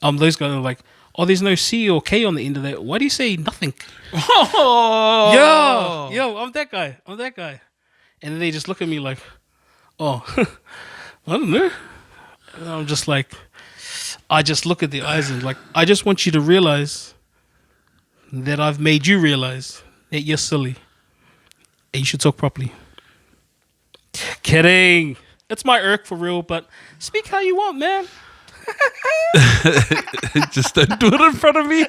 [SPEAKER 1] those guys are like, oh, there's no C or K on the end of that. Why do you say nothing?
[SPEAKER 3] Oh.
[SPEAKER 1] Yo, I'm that guy. And then they just look at me like, oh, I don't know. And I'm just like, I just look at the eyes and like, I just want you to realize that I've made you realize that you're silly and you should talk properly. Kidding. It's my irk for real, but speak how you want, man.
[SPEAKER 3] Just don't do it in front of me.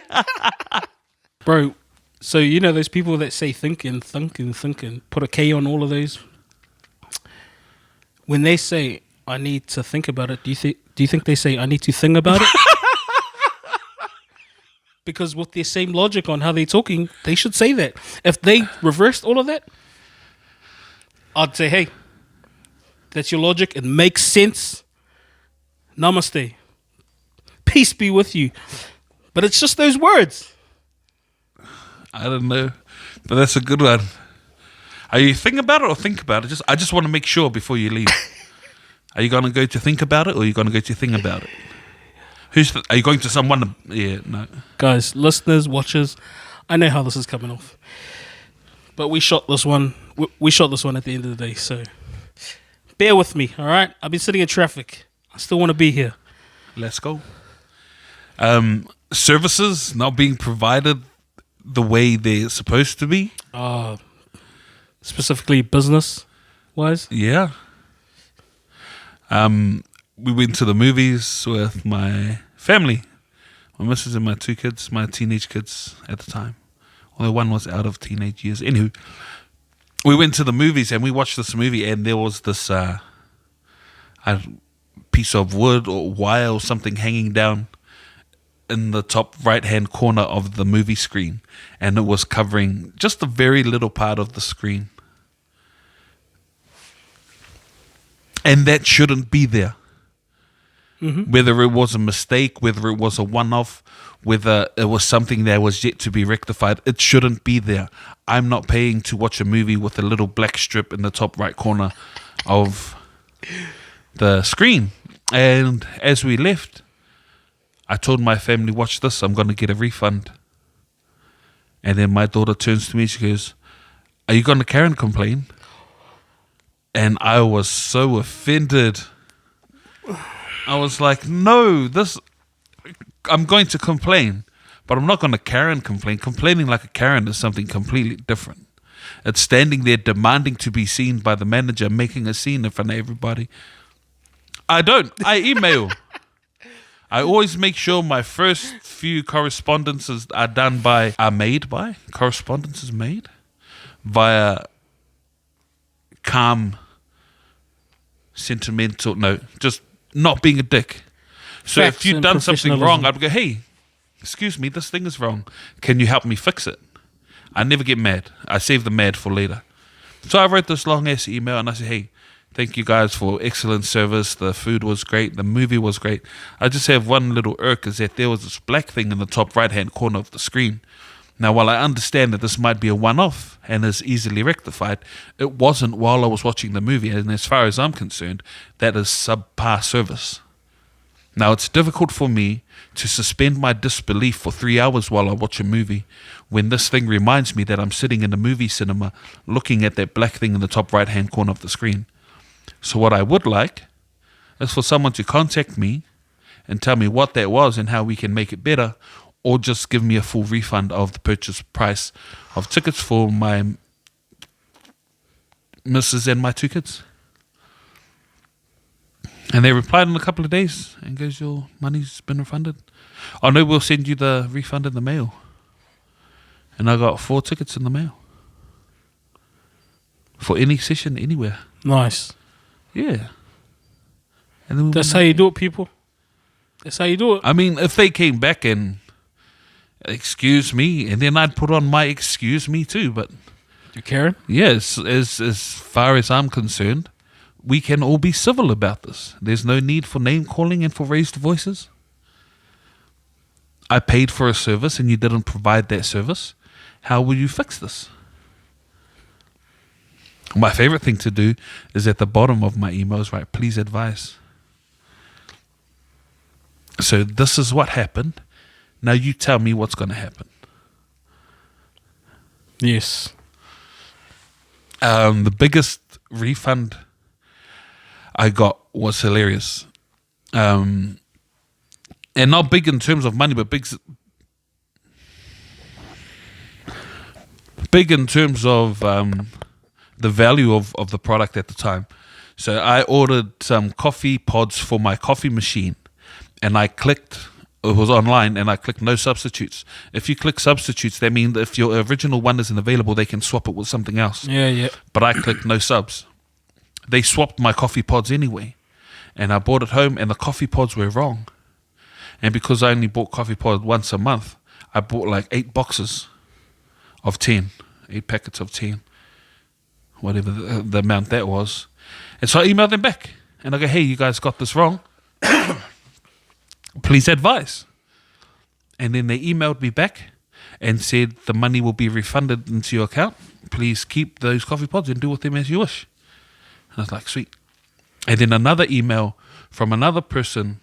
[SPEAKER 1] Bro, so you know those people that say thinking, put a K on all of those? When they say, I need to think about it, do you think they say, I need to think about it? Because with their same logic on how they're talking, they should say that. If they reversed all of that, I'd say, hey, that's your logic. It makes sense. Namaste. Peace be with you. But it's just those words.
[SPEAKER 3] I don't know, but that's a good one. Are you thinking about it or think about it? I just want to make sure before you leave. Are you going to go to think about it or are you going to go to think about it? Are you going to someone? Yeah, no.
[SPEAKER 1] Guys, listeners, watchers, I know how this is coming off. But we shot this one. We shot this one at the end of the day, so bear with me, all right? I've been sitting in traffic. I still want to be here.
[SPEAKER 3] Let's go. Services not being provided the way they're supposed to be.
[SPEAKER 1] Specifically business-wise.
[SPEAKER 3] Yeah. We went to the movies with my family, my missus and my 2 kids, my teenage kids at the time. Although one was out of teenage years. Anywho, we went to the movies and we watched this movie and there was this piece of wood or wire or something hanging down in the top right-hand corner of the movie screen, and it was covering just a very little part of the screen. And that shouldn't be there. Mm-hmm. Whether it was a mistake, whether it was a one-off, whether it was something that was yet to be rectified, it shouldn't be there. I'm not paying to watch a movie with a little black strip in the top right corner of the screen. And as we left, I told my family, watch this, I'm going to get a refund. And then my daughter turns to me, she goes, are you going to Karen complain? And I was so offended. I was like, no, I'm going to complain, but I'm not going to Karen complain. Complaining like a Karen is something completely different. It's standing there demanding to be seen by the manager, making a scene in front of everybody. I email. I always make sure my first few correspondences are made by via calm, sentimental, just not being a dick. So
[SPEAKER 1] Facts
[SPEAKER 3] if you've
[SPEAKER 1] and
[SPEAKER 3] done something wrong,
[SPEAKER 1] professionalism.
[SPEAKER 3] I'd go, hey, excuse me, this thing is wrong. Can you help me fix it? I never get mad. I save the mad for later. So I wrote this long ass email and I said, hey, thank you guys for excellent service. The food was great. The movie was great. I just have one little irk, is that there was this black thing in the top right-hand corner of the screen. Now, while I understand that this might be a one-off and is easily rectified, it wasn't while I was watching the movie. And as far as I'm concerned, that is subpar service. Now, it's difficult for me to suspend my disbelief for 3 hours while I watch a movie when this thing reminds me that I'm sitting in a movie cinema looking at that black thing in the top right-hand corner of the screen. So what I would like is for someone to contact me and tell me what that was and how we can make it better, or just give me a full refund of the purchase price of tickets for my missus and my 2 kids. And they replied in a couple of days and goes, your money's been refunded. Oh no, we'll send you the refund in the mail. And I got 4 tickets in the mail for any session anywhere.
[SPEAKER 1] Nice.
[SPEAKER 3] Yeah. And then
[SPEAKER 1] That's how you do it, people. That's how you do it.
[SPEAKER 3] I mean, if they came back and excuse me, and then I'd put on my excuse me too, but
[SPEAKER 1] You Karen?
[SPEAKER 3] yes, as far as I'm concerned, we can all be civil about this. There's no need for name calling and for raised voices. I paid for a service and you didn't provide that service. How will you fix this? My favorite thing to do is at the bottom of my emails, right? Please advise. So this is what happened. Now you tell me what's going to happen.
[SPEAKER 1] Yes.
[SPEAKER 3] The biggest refund I got was hilarious. And not big in terms of money, but big in terms of the value of the product at the time. So I ordered some coffee pods for my coffee machine, and I clicked, it was online, and I clicked no substitutes. If you click substitutes, that means that if your original one isn't available, they can swap it with something else.
[SPEAKER 1] Yeah.
[SPEAKER 3] But I clicked no subs. They swapped my coffee pods anyway. And I brought it home and the coffee pods were wrong. And because I only bought coffee pods once a month, I bought like 8 boxes of 10. 8 packets of 10. Whatever the amount that was. And so I emailed them back. And I go, hey, you guys got this wrong. Please advise. And then they emailed me back and said the money will be refunded into your account. Please keep those coffee pods and do with them as you wish. And I was like, sweet. And then another email from another person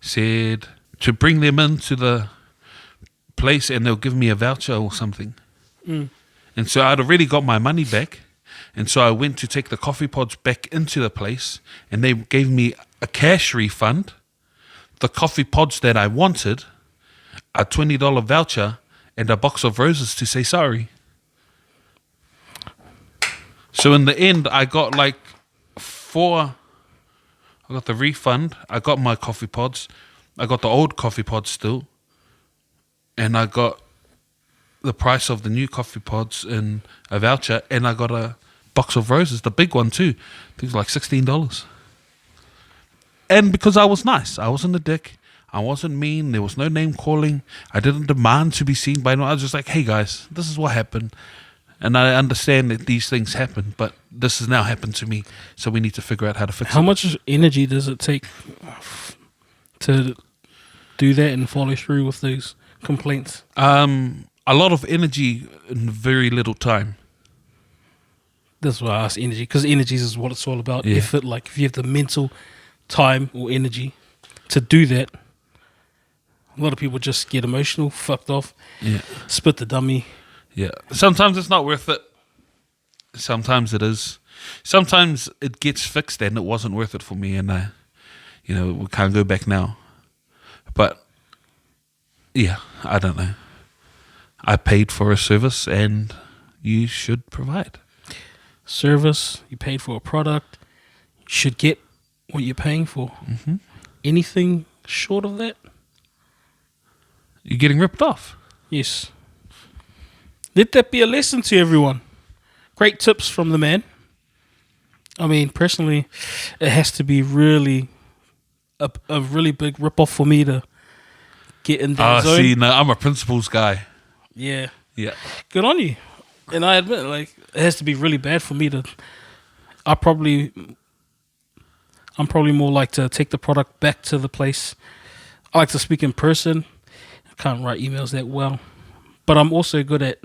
[SPEAKER 3] said to bring them into the place and they'll give me a voucher or something. And so I'd already got my money back. And so I went to take the coffee pods back into the place and they gave me a cash refund, the coffee pods that I wanted, a $20 voucher, and a box of roses to say sorry. So in the end, I got like I got the refund, I got my coffee pods, I got the old coffee pods still, and I got the price of the new coffee pods in a voucher, and I got a box of roses, the big one too. I think it was like $16. And because I was nice, I wasn't a dick, I wasn't mean, there was no name calling, I didn't demand to be seen by anyone. I was just like, hey guys, this is what happened. And I understand that these things happen, but this has now happened to me, so we need to figure out how to fix it.
[SPEAKER 1] How much energy does it take to do that and follow through with those complaints?
[SPEAKER 3] A lot of energy in very little time.
[SPEAKER 1] That's why I ask energy, because energy is what it's all about.
[SPEAKER 3] Yeah.
[SPEAKER 1] Effort, like if you have the mental time or energy to do that, a lot of people just get emotional, fucked off, spit the dummy.
[SPEAKER 3] Yeah. Sometimes it's not worth it. Sometimes it is. Sometimes it gets fixed and it wasn't worth it for me, and we can't go back now. But yeah, I don't know. I paid for a service and you should provide.
[SPEAKER 1] Service, you paid for a product, you should get what you're paying for.
[SPEAKER 3] Mm-hmm.
[SPEAKER 1] Anything short of that?
[SPEAKER 3] You're getting ripped off.
[SPEAKER 1] Yes. Let that be a lesson to everyone. Great tips from the man. I mean, personally, it has to be really a really big rip-off for me to get in that zone.
[SPEAKER 3] See, no, I'm a principles guy.
[SPEAKER 1] Yeah.
[SPEAKER 3] Yeah.
[SPEAKER 1] Good on you. And I admit, like, it has to be really bad for me to. I'm probably more like to take the product back to the place. I like to speak in person. I can't write emails that well, but I'm also good at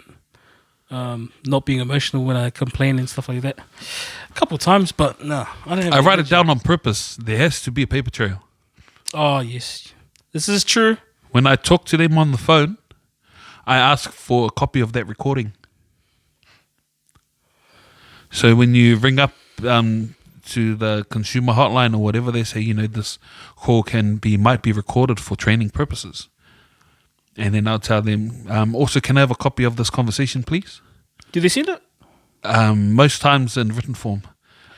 [SPEAKER 1] not being emotional when I complain and stuff like that. A couple of times, but no, I don't have.
[SPEAKER 3] I write it down on purpose. There has to be a paper trail.
[SPEAKER 1] Oh yes, this is true.
[SPEAKER 3] When I talk to them on the phone, I ask for a copy of that recording. So when you ring up to the consumer hotline or whatever, they say, this call might be recorded for training purposes. And then I'll tell them, also, can I have a copy of this conversation, please?
[SPEAKER 1] Do they send it?
[SPEAKER 3] Most times in written form.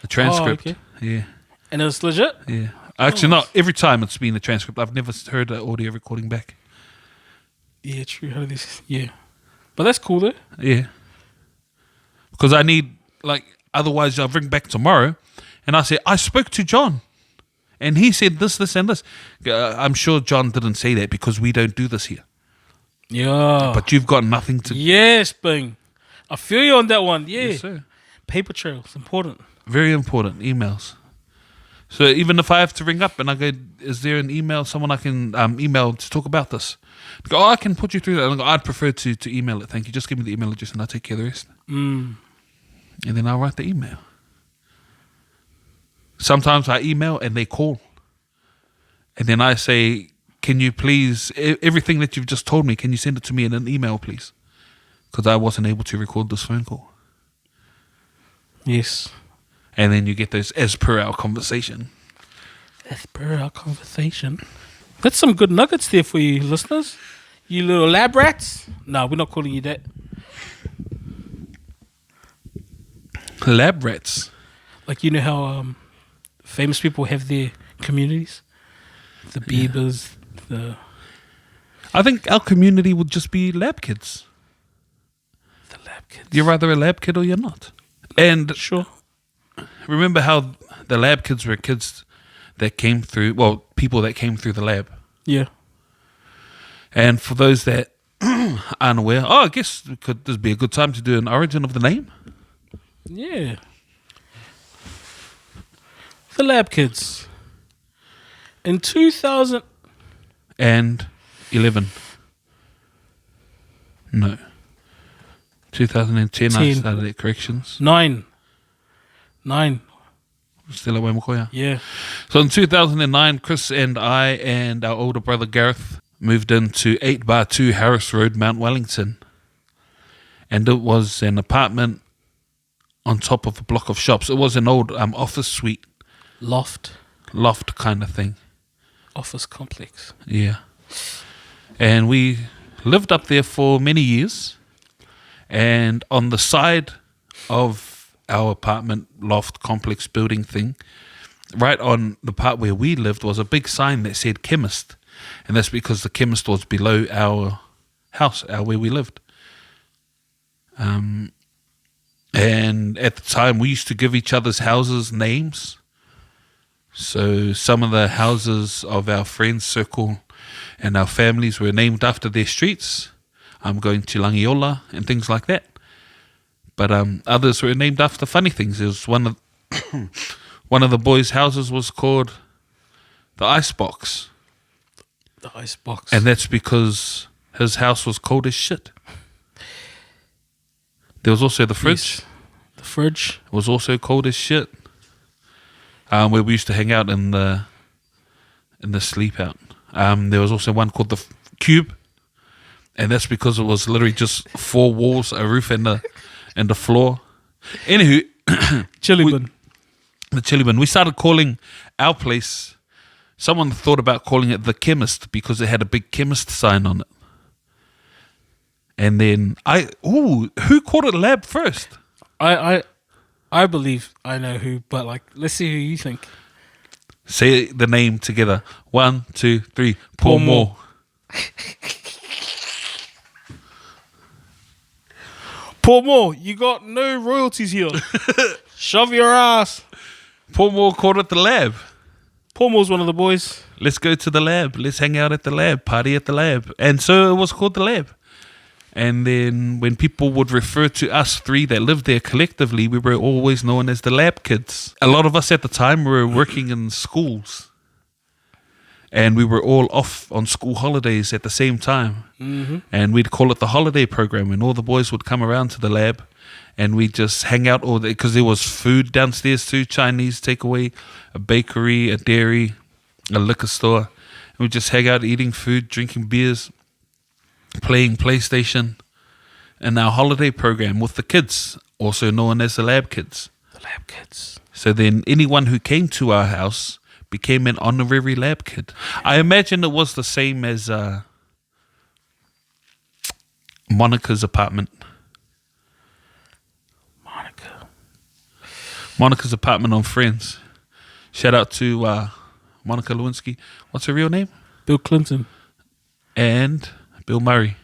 [SPEAKER 3] A transcript.
[SPEAKER 1] Oh, okay.
[SPEAKER 3] Yeah.
[SPEAKER 1] And it's legit?
[SPEAKER 3] Yeah. Actually, not every time it's been a transcript. I've never heard an audio recording back.
[SPEAKER 1] Yeah, true. How do this? Yeah. But that's cool, though.
[SPEAKER 3] Yeah. Because I need, otherwise I'll ring back tomorrow and I say, I spoke to John and he said this, and this. I'm sure John didn't say that because we don't do this here.
[SPEAKER 1] Yeah.
[SPEAKER 3] But you've got nothing to...
[SPEAKER 1] Yes, Bing. I feel you on that one. Yeah.
[SPEAKER 3] Yes, sir.
[SPEAKER 1] Paper trail. It's important.
[SPEAKER 3] Very important. Emails. So even if I have to ring up and I go, is there an email, someone I can email to talk about this? They go, I can put you through that. And I go, I'd prefer to email it. Thank you. Just give me the email address and I'll take care of the rest. And then I'll write the email. Sometimes I email and they call. And then I say, can you please, everything that you've just told me, can you send it to me in an email, please? Because I wasn't able to record this phone call.
[SPEAKER 1] Yes.
[SPEAKER 3] And then you get those as per our conversation.
[SPEAKER 1] As per our conversation. That's some good nuggets there for you, listeners. You little lab rats. No, we're not calling you that.
[SPEAKER 3] Lab rats.
[SPEAKER 1] Like, you know how famous people have their communities? The Biebers,
[SPEAKER 3] I think our community would just be Labkids.
[SPEAKER 1] The Labkids.
[SPEAKER 3] You're either a lab kid or you're not. And
[SPEAKER 1] Sure.
[SPEAKER 3] remember how the lab kids were kids that came through, people that came through the lab.
[SPEAKER 1] Yeah.
[SPEAKER 3] And for those that aren't aware, I guess this be a good time to do an origin of the name?
[SPEAKER 1] Yeah. The Labkids. In 2011.
[SPEAKER 3] No. 2010 I
[SPEAKER 1] 10.
[SPEAKER 3] started at corrections.
[SPEAKER 1] 9.
[SPEAKER 3] Still at Waimakoia.
[SPEAKER 1] Yeah.
[SPEAKER 3] So in 2009, Chris and I and our older brother Gareth moved into 8-2 Harris Road, Mount Wellington. And it was an apartment on top of a block of shops. It was an old office suite,
[SPEAKER 1] Loft
[SPEAKER 3] kind of thing.
[SPEAKER 1] office complex.
[SPEAKER 3] Yeah. And we lived up there for many years. And on the side of our apartment loft complex building thing, right on the part where we lived, was a big sign that said chemist. And that's because the chemist was below our house, where we lived. And at the time, we used to give each other's houses names. So some of the houses of our friends' circle and our families were named after their streets. I'm going to Langiola and things like that. But others were named after funny things. There was one of the boys' houses was called the Icebox.
[SPEAKER 1] The icebox.
[SPEAKER 3] And that's because his house was cold as shit. There was also the fridge.
[SPEAKER 1] Yes. The fridge.
[SPEAKER 3] It was also cold as shit. Where we used to hang out in the sleep out. There was also one called the Cube. And that's because it was literally just 4 walls, a roof, and the floor. Anywho,
[SPEAKER 1] Chili bin.
[SPEAKER 3] the chili bin. We started calling our place. Someone thought about calling it the Chemist because it had a big chemist sign on it. And then who called it Lab first?
[SPEAKER 1] I believe I know who, but like, let's see who you think.
[SPEAKER 3] Say the name together. 1, 2, 3.
[SPEAKER 1] Paul
[SPEAKER 3] Paul Moore.
[SPEAKER 1] Paul Moore, you got no royalties here. Shove your ass.
[SPEAKER 3] Paul Moore called it the Lab.
[SPEAKER 1] Paul Moore's one of the boys.
[SPEAKER 3] Let's go to the lab. Let's hang out at the lab. Party at the lab. And so it was called the Lab. And then when people would refer to us 3 that lived there collectively, we were always known as the Labkids. A lot of us at the time were working in schools. And we were all off on school holidays at the same time. Mm-hmm. And we'd call it the holiday program. And all the boys would come around to the lab. And we'd just hang out all day. Because there was food downstairs too. Chinese takeaway, a bakery, a dairy, a liquor store. And we'd just hang out eating food, drinking beers, playing PlayStation, and our holiday program with the kids, also known as the Lab Kids.
[SPEAKER 1] The Lab Kids.
[SPEAKER 3] So then anyone who came to our house became an honorary Lab Kid. I imagine it was the same as Monica's apartment. Monica's apartment on Friends. Shout out to Monica Lewinsky. What's her real name?
[SPEAKER 1] Bill Clinton.
[SPEAKER 3] And Bill Murray.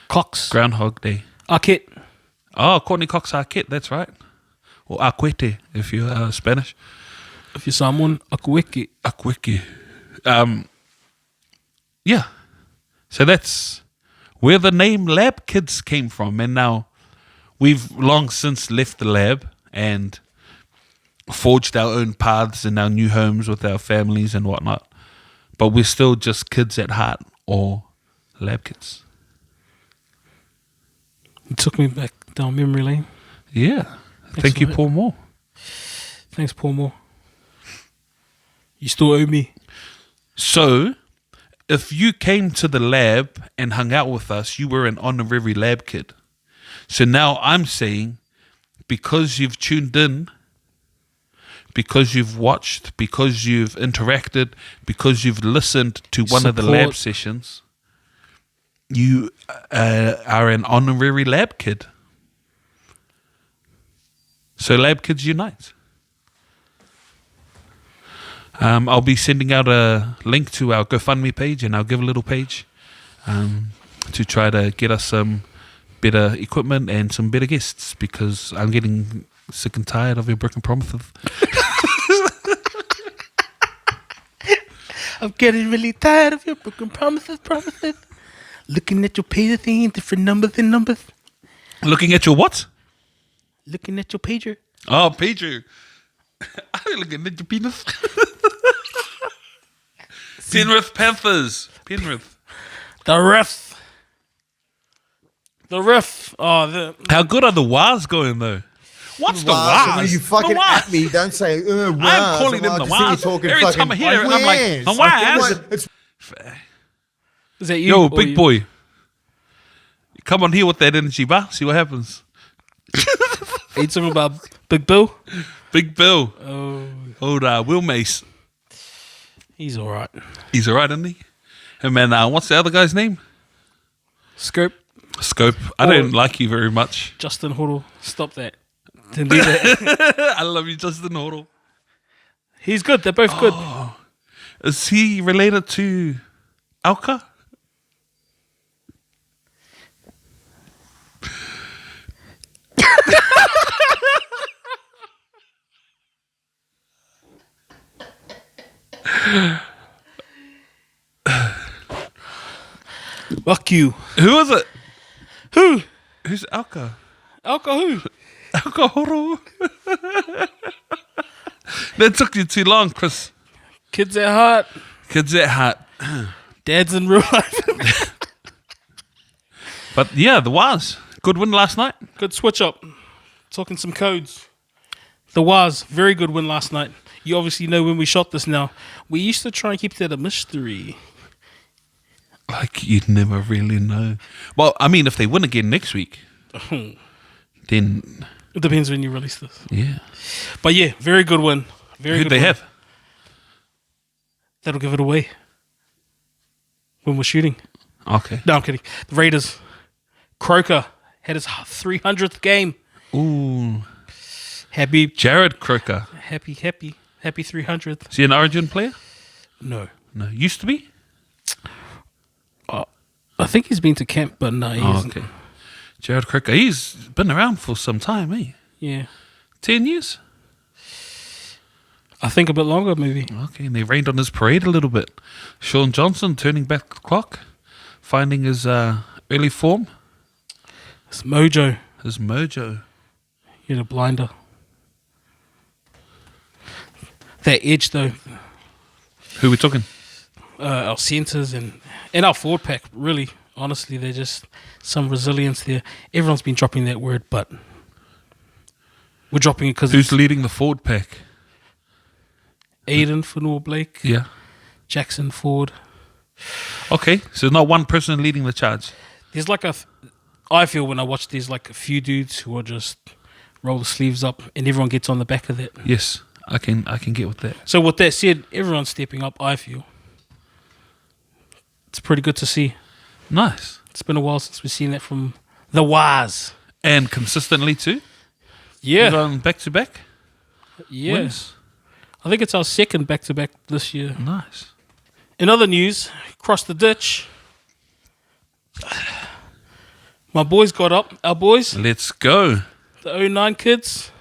[SPEAKER 1] Cox.
[SPEAKER 3] Groundhog Day.
[SPEAKER 1] Arquette.
[SPEAKER 3] Oh, Courtney Cox Arquette, that's right. Or Arquette, if you're Spanish.
[SPEAKER 1] If you're someone, Akueke.
[SPEAKER 3] Arquette. Yeah. So that's where the name Lab Kids came from. And now we've long since left the lab and forged our own paths in our new homes with our families and whatnot. But we're still just kids at heart, or Lab Kids.
[SPEAKER 1] You took me back down memory lane.
[SPEAKER 3] Yeah. Thank you, Paul Moore.
[SPEAKER 1] Thanks, Paul Moore. You still owe me.
[SPEAKER 3] So, if you came to the lab and hung out with us, you were an honorary Lab Kid. So now I'm saying, because you've tuned in, because you've watched, because you've interacted, because you've listened to one of the lab sessions, you are an honorary Lab Kid. So Lab Kids unite. I'll be sending out a link to our GoFundMe page and our Give a Little page to try to get us some better equipment and some better guests, because I'm getting sick and tired of your broken promises.
[SPEAKER 1] I'm getting really tired of your broken promises. Looking at your pager thing, different numbers.
[SPEAKER 3] Looking at your what?
[SPEAKER 1] Looking at your pager.
[SPEAKER 3] Oh, pager. I'm looking at your penis. Penrith Panthers. Penrith.
[SPEAKER 1] The ref. The ref. Oh, the
[SPEAKER 3] How good are the Wars going though? What's the
[SPEAKER 4] When
[SPEAKER 3] Wars?
[SPEAKER 4] you fucking
[SPEAKER 3] The Wars.
[SPEAKER 4] at me, don't say,
[SPEAKER 3] I'm calling them the Wars.
[SPEAKER 4] Talking
[SPEAKER 3] Every
[SPEAKER 4] fucking,
[SPEAKER 3] time I hear it, I'm like, the
[SPEAKER 4] Wars.
[SPEAKER 3] Wars.
[SPEAKER 4] It's
[SPEAKER 1] is that you?
[SPEAKER 3] Yo,
[SPEAKER 1] or
[SPEAKER 3] big
[SPEAKER 1] you?
[SPEAKER 3] boy. Come on here with that energy, bar. See what happens.
[SPEAKER 1] Are you talking about Big Bill?
[SPEAKER 3] Big Bill.
[SPEAKER 1] Oh,
[SPEAKER 3] Old Will Mace.
[SPEAKER 1] he's all right.
[SPEAKER 3] He's all right, isn't he? Hey, man, what's the other guy's name?
[SPEAKER 1] Scope.
[SPEAKER 3] Scope. I don't like you very much.
[SPEAKER 1] Justin Hoddle. Stop that. Didn't do that.
[SPEAKER 3] I love you, Justin Hoddle.
[SPEAKER 1] He's good. They're both good.
[SPEAKER 3] Is he related to Alka?
[SPEAKER 1] Fuck you.
[SPEAKER 3] Who is it?
[SPEAKER 1] Who?
[SPEAKER 3] Who's Alka?
[SPEAKER 1] Alka who?
[SPEAKER 3] Alka Hoddle. That took you too long, Chris.
[SPEAKER 1] Kids at heart.
[SPEAKER 3] Kids at heart.
[SPEAKER 1] Dads in real life.
[SPEAKER 3] But yeah, the Wars. Good win last night.
[SPEAKER 1] Good switch up. Talking some codes. The was very good win last night. You obviously know when we shot this now. We used to try and keep that a mystery.
[SPEAKER 3] Like, you'd never really know. Well, I mean, if they win again next week, then,
[SPEAKER 1] It depends when you release this.
[SPEAKER 3] yeah.
[SPEAKER 1] But yeah, very good win. Very
[SPEAKER 3] Who'd
[SPEAKER 1] good
[SPEAKER 3] they
[SPEAKER 1] win.
[SPEAKER 3] have?
[SPEAKER 1] That'll give it away. When we're shooting.
[SPEAKER 3] Okay.
[SPEAKER 1] No, I'm kidding. The Raiders. Croker had his 300th game.
[SPEAKER 3] Ooh.
[SPEAKER 1] Happy
[SPEAKER 3] Jared Croker.
[SPEAKER 1] 300th.
[SPEAKER 3] Is he an Origin player?
[SPEAKER 1] No.
[SPEAKER 3] No. Used to be?
[SPEAKER 1] I think he's been to camp, but no, he isn't.
[SPEAKER 3] Okay. Jared Croker. He's been around for some time, eh?
[SPEAKER 1] Yeah.
[SPEAKER 3] 10 years?
[SPEAKER 1] I think a bit longer, maybe.
[SPEAKER 3] Okay, and they rained on his parade a little bit. Sean Johnson turning back the clock, finding his early form,
[SPEAKER 1] It's Mojo.
[SPEAKER 3] his mojo.
[SPEAKER 1] You're the blinder. That edge, though,
[SPEAKER 3] Who we talking?
[SPEAKER 1] our centres and our forward pack, really, honestly, they're just some resilience there. Everyone's been dropping that word, but we're dropping it because
[SPEAKER 3] Who's leading the forward pack?
[SPEAKER 1] Aiden Fanua Blake,
[SPEAKER 3] Yeah.
[SPEAKER 1] Jackson Ford.
[SPEAKER 3] Okay, so not one person leading the charge.
[SPEAKER 1] There's like I feel when I watch there's like a few dudes who are just roll the sleeves up and everyone gets on the back of that.
[SPEAKER 3] Yes, I can get with that.
[SPEAKER 1] So with that said, everyone's stepping up, I feel. It's pretty good to see.
[SPEAKER 3] Nice.
[SPEAKER 1] It's been a while since we've seen that from the Waz.
[SPEAKER 3] And consistently too?
[SPEAKER 1] Yeah.
[SPEAKER 3] Going back to back?
[SPEAKER 1] Yeah.
[SPEAKER 3] Wins?
[SPEAKER 1] I think it's our second back-to-back this year.
[SPEAKER 3] Nice.
[SPEAKER 1] In other news, across the ditch, my boys got up. Our boys,
[SPEAKER 3] Let's go.
[SPEAKER 1] the 09 kids,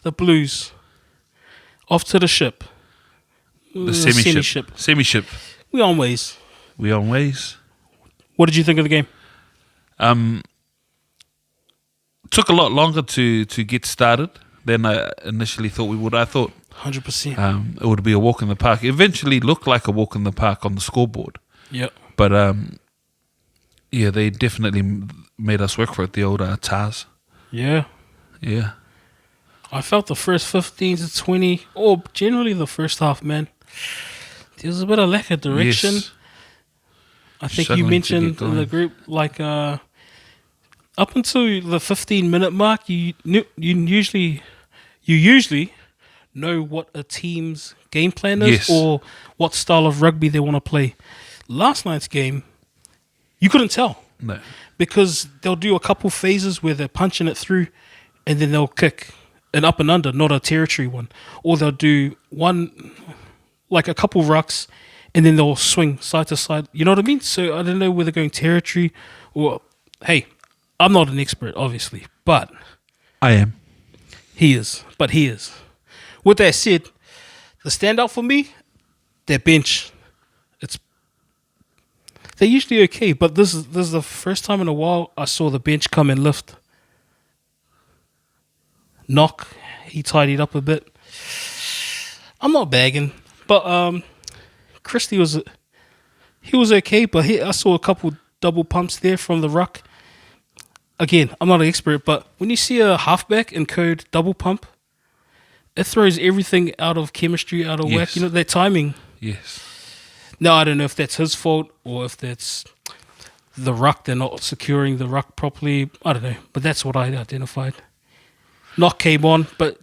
[SPEAKER 1] the Blues, off to the ship.
[SPEAKER 3] The semi-ship.
[SPEAKER 1] Semi-ship.
[SPEAKER 3] Semi-ship.
[SPEAKER 1] We on ways.
[SPEAKER 3] We on ways.
[SPEAKER 1] What did you think of the game?
[SPEAKER 3] Took a lot longer to get started than I initially thought we would. I thought
[SPEAKER 1] 100%.
[SPEAKER 3] it would be a walk in the park. It eventually looked like a walk in the park on the scoreboard.
[SPEAKER 1] Yep.
[SPEAKER 3] But yeah, they definitely made us work for it, the old Tars.
[SPEAKER 1] Yeah.
[SPEAKER 3] Yeah.
[SPEAKER 1] I felt the first 15 to 20, or generally the first half, man. There was a bit of lack of direction.
[SPEAKER 3] Yes.
[SPEAKER 1] I think
[SPEAKER 3] Struggling
[SPEAKER 1] you
[SPEAKER 3] to
[SPEAKER 1] mentioned
[SPEAKER 3] get
[SPEAKER 1] in the
[SPEAKER 3] going.
[SPEAKER 1] group, like up until the 15-minute mark, you usually know what a team's game plan is
[SPEAKER 3] Yes.
[SPEAKER 1] or what style of rugby they want to play. Last night's game, you couldn't tell
[SPEAKER 3] No.
[SPEAKER 1] because they'll do a couple phases where they're punching it through and then they'll kick an up and under, not a territory one. Or they'll do one, like a couple rucks, and then they'll swing side to side. You know what I mean? So I don't know whether going territory or, hey, I'm not an expert, obviously, but
[SPEAKER 3] I am.
[SPEAKER 1] he is. With that said, the standout for me, their bench. They're usually okay, but this is the first time in a while I saw the bench come and lift. Knock, he tidied up a bit. I'm not bagging, but Christie was okay, but I saw a couple double pumps there from the ruck. again, I'm not an expert, but when you see a halfback in code double pump, it throws everything out of chemistry, out of whack.
[SPEAKER 3] Yes.
[SPEAKER 1] You know, that timing.
[SPEAKER 3] Yes.
[SPEAKER 1] Now, I don't know if that's his fault or if that's the ruck. They're not securing the ruck properly. I don't know. But that's what I identified. Knock came on, but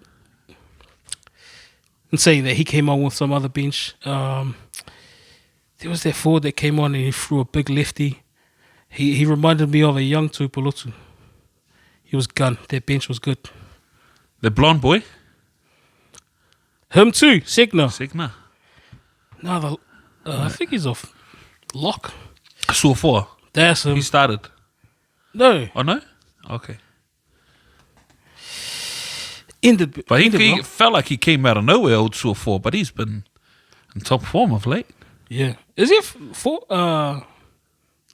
[SPEAKER 1] in saying that, he came on with some other bench. There was that forward that came on and he threw a big lefty. He reminded me of a young Tupolotu. He was gun. That bench was good.
[SPEAKER 3] The blonde boy,
[SPEAKER 1] Him too, Segner.
[SPEAKER 3] Sigma.
[SPEAKER 1] No, I think he's off lock.
[SPEAKER 3] Saw 4.
[SPEAKER 1] That's him.
[SPEAKER 3] He started.
[SPEAKER 1] No,
[SPEAKER 3] Oh no. Okay.
[SPEAKER 1] ended.
[SPEAKER 3] But
[SPEAKER 1] ended
[SPEAKER 3] he
[SPEAKER 1] well.
[SPEAKER 3] felt like he came out of nowhere, old Saw 4. But he's been in top form of late.
[SPEAKER 1] Yeah. Is he for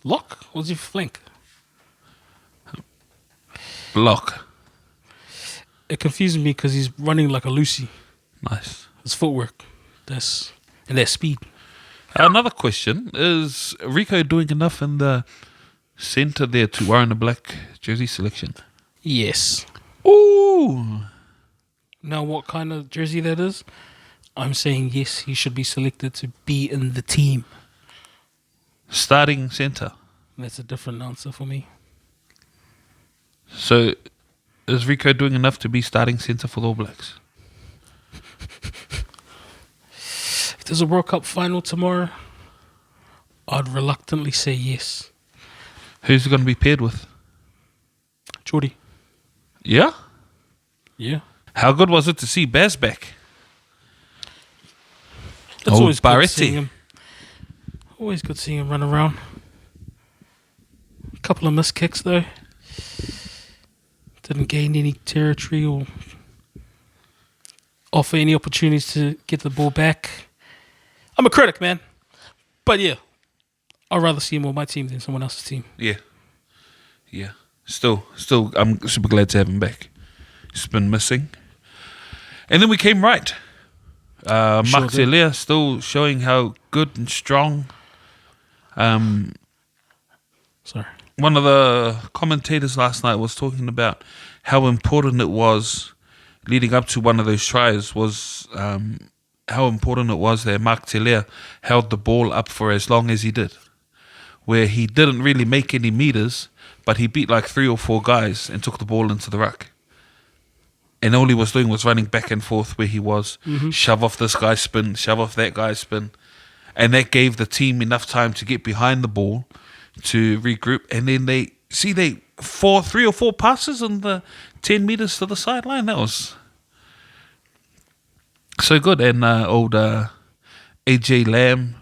[SPEAKER 1] lock or is he flank?
[SPEAKER 3] Block.
[SPEAKER 1] It confuses me because he's running like a Lucy.
[SPEAKER 3] Nice.
[SPEAKER 1] His footwork. And that speed.
[SPEAKER 3] Another question, is Rico doing enough in the centre there to warrant a black jersey selection?
[SPEAKER 1] Yes.
[SPEAKER 3] Ooh.
[SPEAKER 1] Now, what kind of jersey that is? I'm saying yes, he should be selected to be in the team.
[SPEAKER 3] Starting centre.
[SPEAKER 1] That's a different answer for me.
[SPEAKER 3] So, is Rico doing enough to be starting centre for the All Blacks?
[SPEAKER 1] If there's a World Cup final tomorrow, I'd reluctantly say yes.
[SPEAKER 3] Who's he going to be paired with?
[SPEAKER 1] Jordy.
[SPEAKER 3] Yeah?
[SPEAKER 1] Yeah.
[SPEAKER 3] How good was it to see Baz back?
[SPEAKER 1] It's
[SPEAKER 3] Oh,
[SPEAKER 1] always good
[SPEAKER 3] Barretti.
[SPEAKER 1] seeing him. Always good seeing him run around. A couple of missed kicks though. Didn't gain any territory or offer any opportunities to get the ball back. I'm a critic, man. But yeah, I'd rather see him on my team than someone else's team.
[SPEAKER 3] Yeah. Yeah. Still, I'm super glad to have him back. He's been missing. And then we came right. Mark
[SPEAKER 1] did.
[SPEAKER 3] Zelea still showing how good and strong.
[SPEAKER 1] Sorry.
[SPEAKER 3] One of the commentators last night was talking about how important it was leading up to one of those tries was how important it was that Mark Telea held the ball up for as long as he did, where he didn't really make any meters, but he beat like 3 or 4 guys and took the ball into the ruck. And all he was doing was running back and forth where he was, shove off this guy's spin, shove off that guy's spin. And that gave the team enough time to get behind the ball to regroup. And then they 3 or 4 passes in the 10 meters to the sideline. That was so good. And old AJ Lamb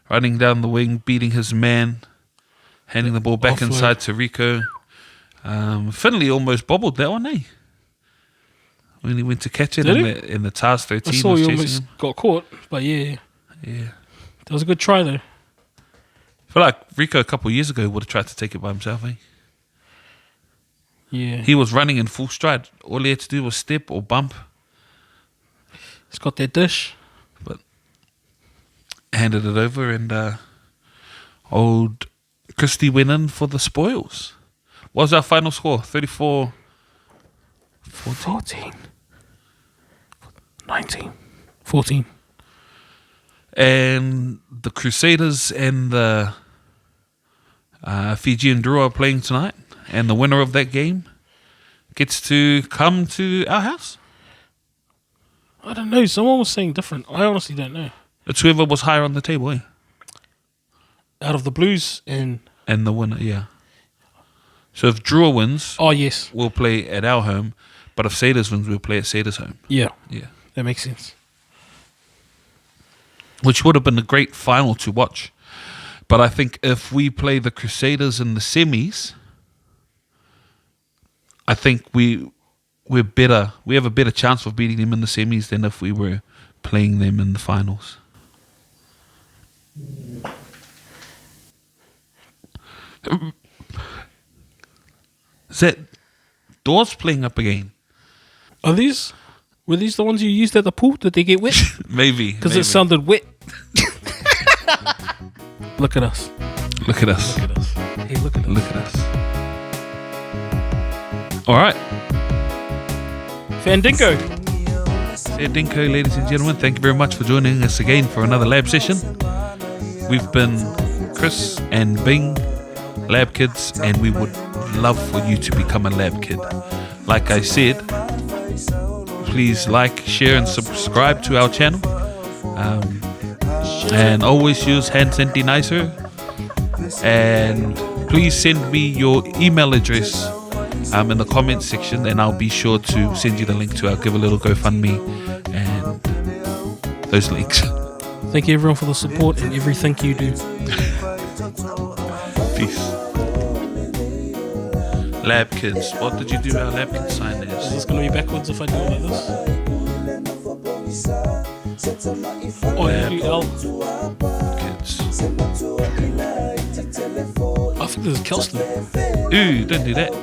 [SPEAKER 3] running down the wing, beating his man, handing the ball back
[SPEAKER 1] Offload.
[SPEAKER 3] inside to Rico. Finley almost bobbled that one, eh? When he went to catch it
[SPEAKER 1] Did
[SPEAKER 3] in the TARS 13
[SPEAKER 1] I saw
[SPEAKER 3] was
[SPEAKER 1] he
[SPEAKER 3] chasing
[SPEAKER 1] almost
[SPEAKER 3] him.
[SPEAKER 1] got caught, but yeah,
[SPEAKER 3] Yeah.
[SPEAKER 1] that was a good try though.
[SPEAKER 3] I feel like Rico a couple of years ago would have tried to take it by himself, eh?
[SPEAKER 1] Yeah,
[SPEAKER 3] He was running in full stride. All he had to do was step or bump,
[SPEAKER 1] he's got that dish.
[SPEAKER 3] but handed it over, and old Christie went in for the spoils. What was our final score? 34-14?
[SPEAKER 1] 14. 19. 14.
[SPEAKER 3] And the Crusaders and the Fijian Drua are playing tonight, and the winner of that game gets to come to our house.
[SPEAKER 1] I don't know. Someone was saying different. I honestly don't know.
[SPEAKER 3] It's whoever was higher on the table, eh?
[SPEAKER 1] Out of the Blues and...
[SPEAKER 3] And the winner, yeah. So if Drua wins,
[SPEAKER 1] Oh, yes.
[SPEAKER 3] we'll play at our home, but if Saders wins, we'll play at Saders' home.
[SPEAKER 1] Yeah,
[SPEAKER 3] Yeah.
[SPEAKER 1] that makes sense.
[SPEAKER 3] Which would have been a great final to watch. But I think if we play the Crusaders in the semis, I think we're better. We have a better chance of beating them in the semis than if we were playing them in the finals. Is that Doors playing up again?
[SPEAKER 1] Were these the ones you used at the pool? Did they get wet?
[SPEAKER 3] Maybe.
[SPEAKER 1] Because
[SPEAKER 3] maybe.
[SPEAKER 1] it sounded wet. Look at us.
[SPEAKER 3] Look at us.
[SPEAKER 1] Look at us. Hey, look at us.
[SPEAKER 3] Look at us. All right.
[SPEAKER 1] Fandinko.
[SPEAKER 3] Fair dinko, ladies and gentlemen, thank you very much for joining us again for another lab session. We've been Chris and Bing, Labkids, and we would love for you to become a lab kid. Like I said, please like, share, and subscribe to our channel. And always use hand sanitizer. And please send me your email address in the comments section, and I'll be sure to send you the link to our Give a Little GoFundMe and those links.
[SPEAKER 1] Thank you everyone for the support and everything you do.
[SPEAKER 3] Peace. Lab Kids. What did you do our Lab Kids sign
[SPEAKER 1] Is
[SPEAKER 3] as?
[SPEAKER 1] this going to be backwards if I do it like this? Oh,
[SPEAKER 3] Lab
[SPEAKER 1] L.
[SPEAKER 3] Kids.
[SPEAKER 1] I think this is Kelston.
[SPEAKER 3] Ooh, don't do that.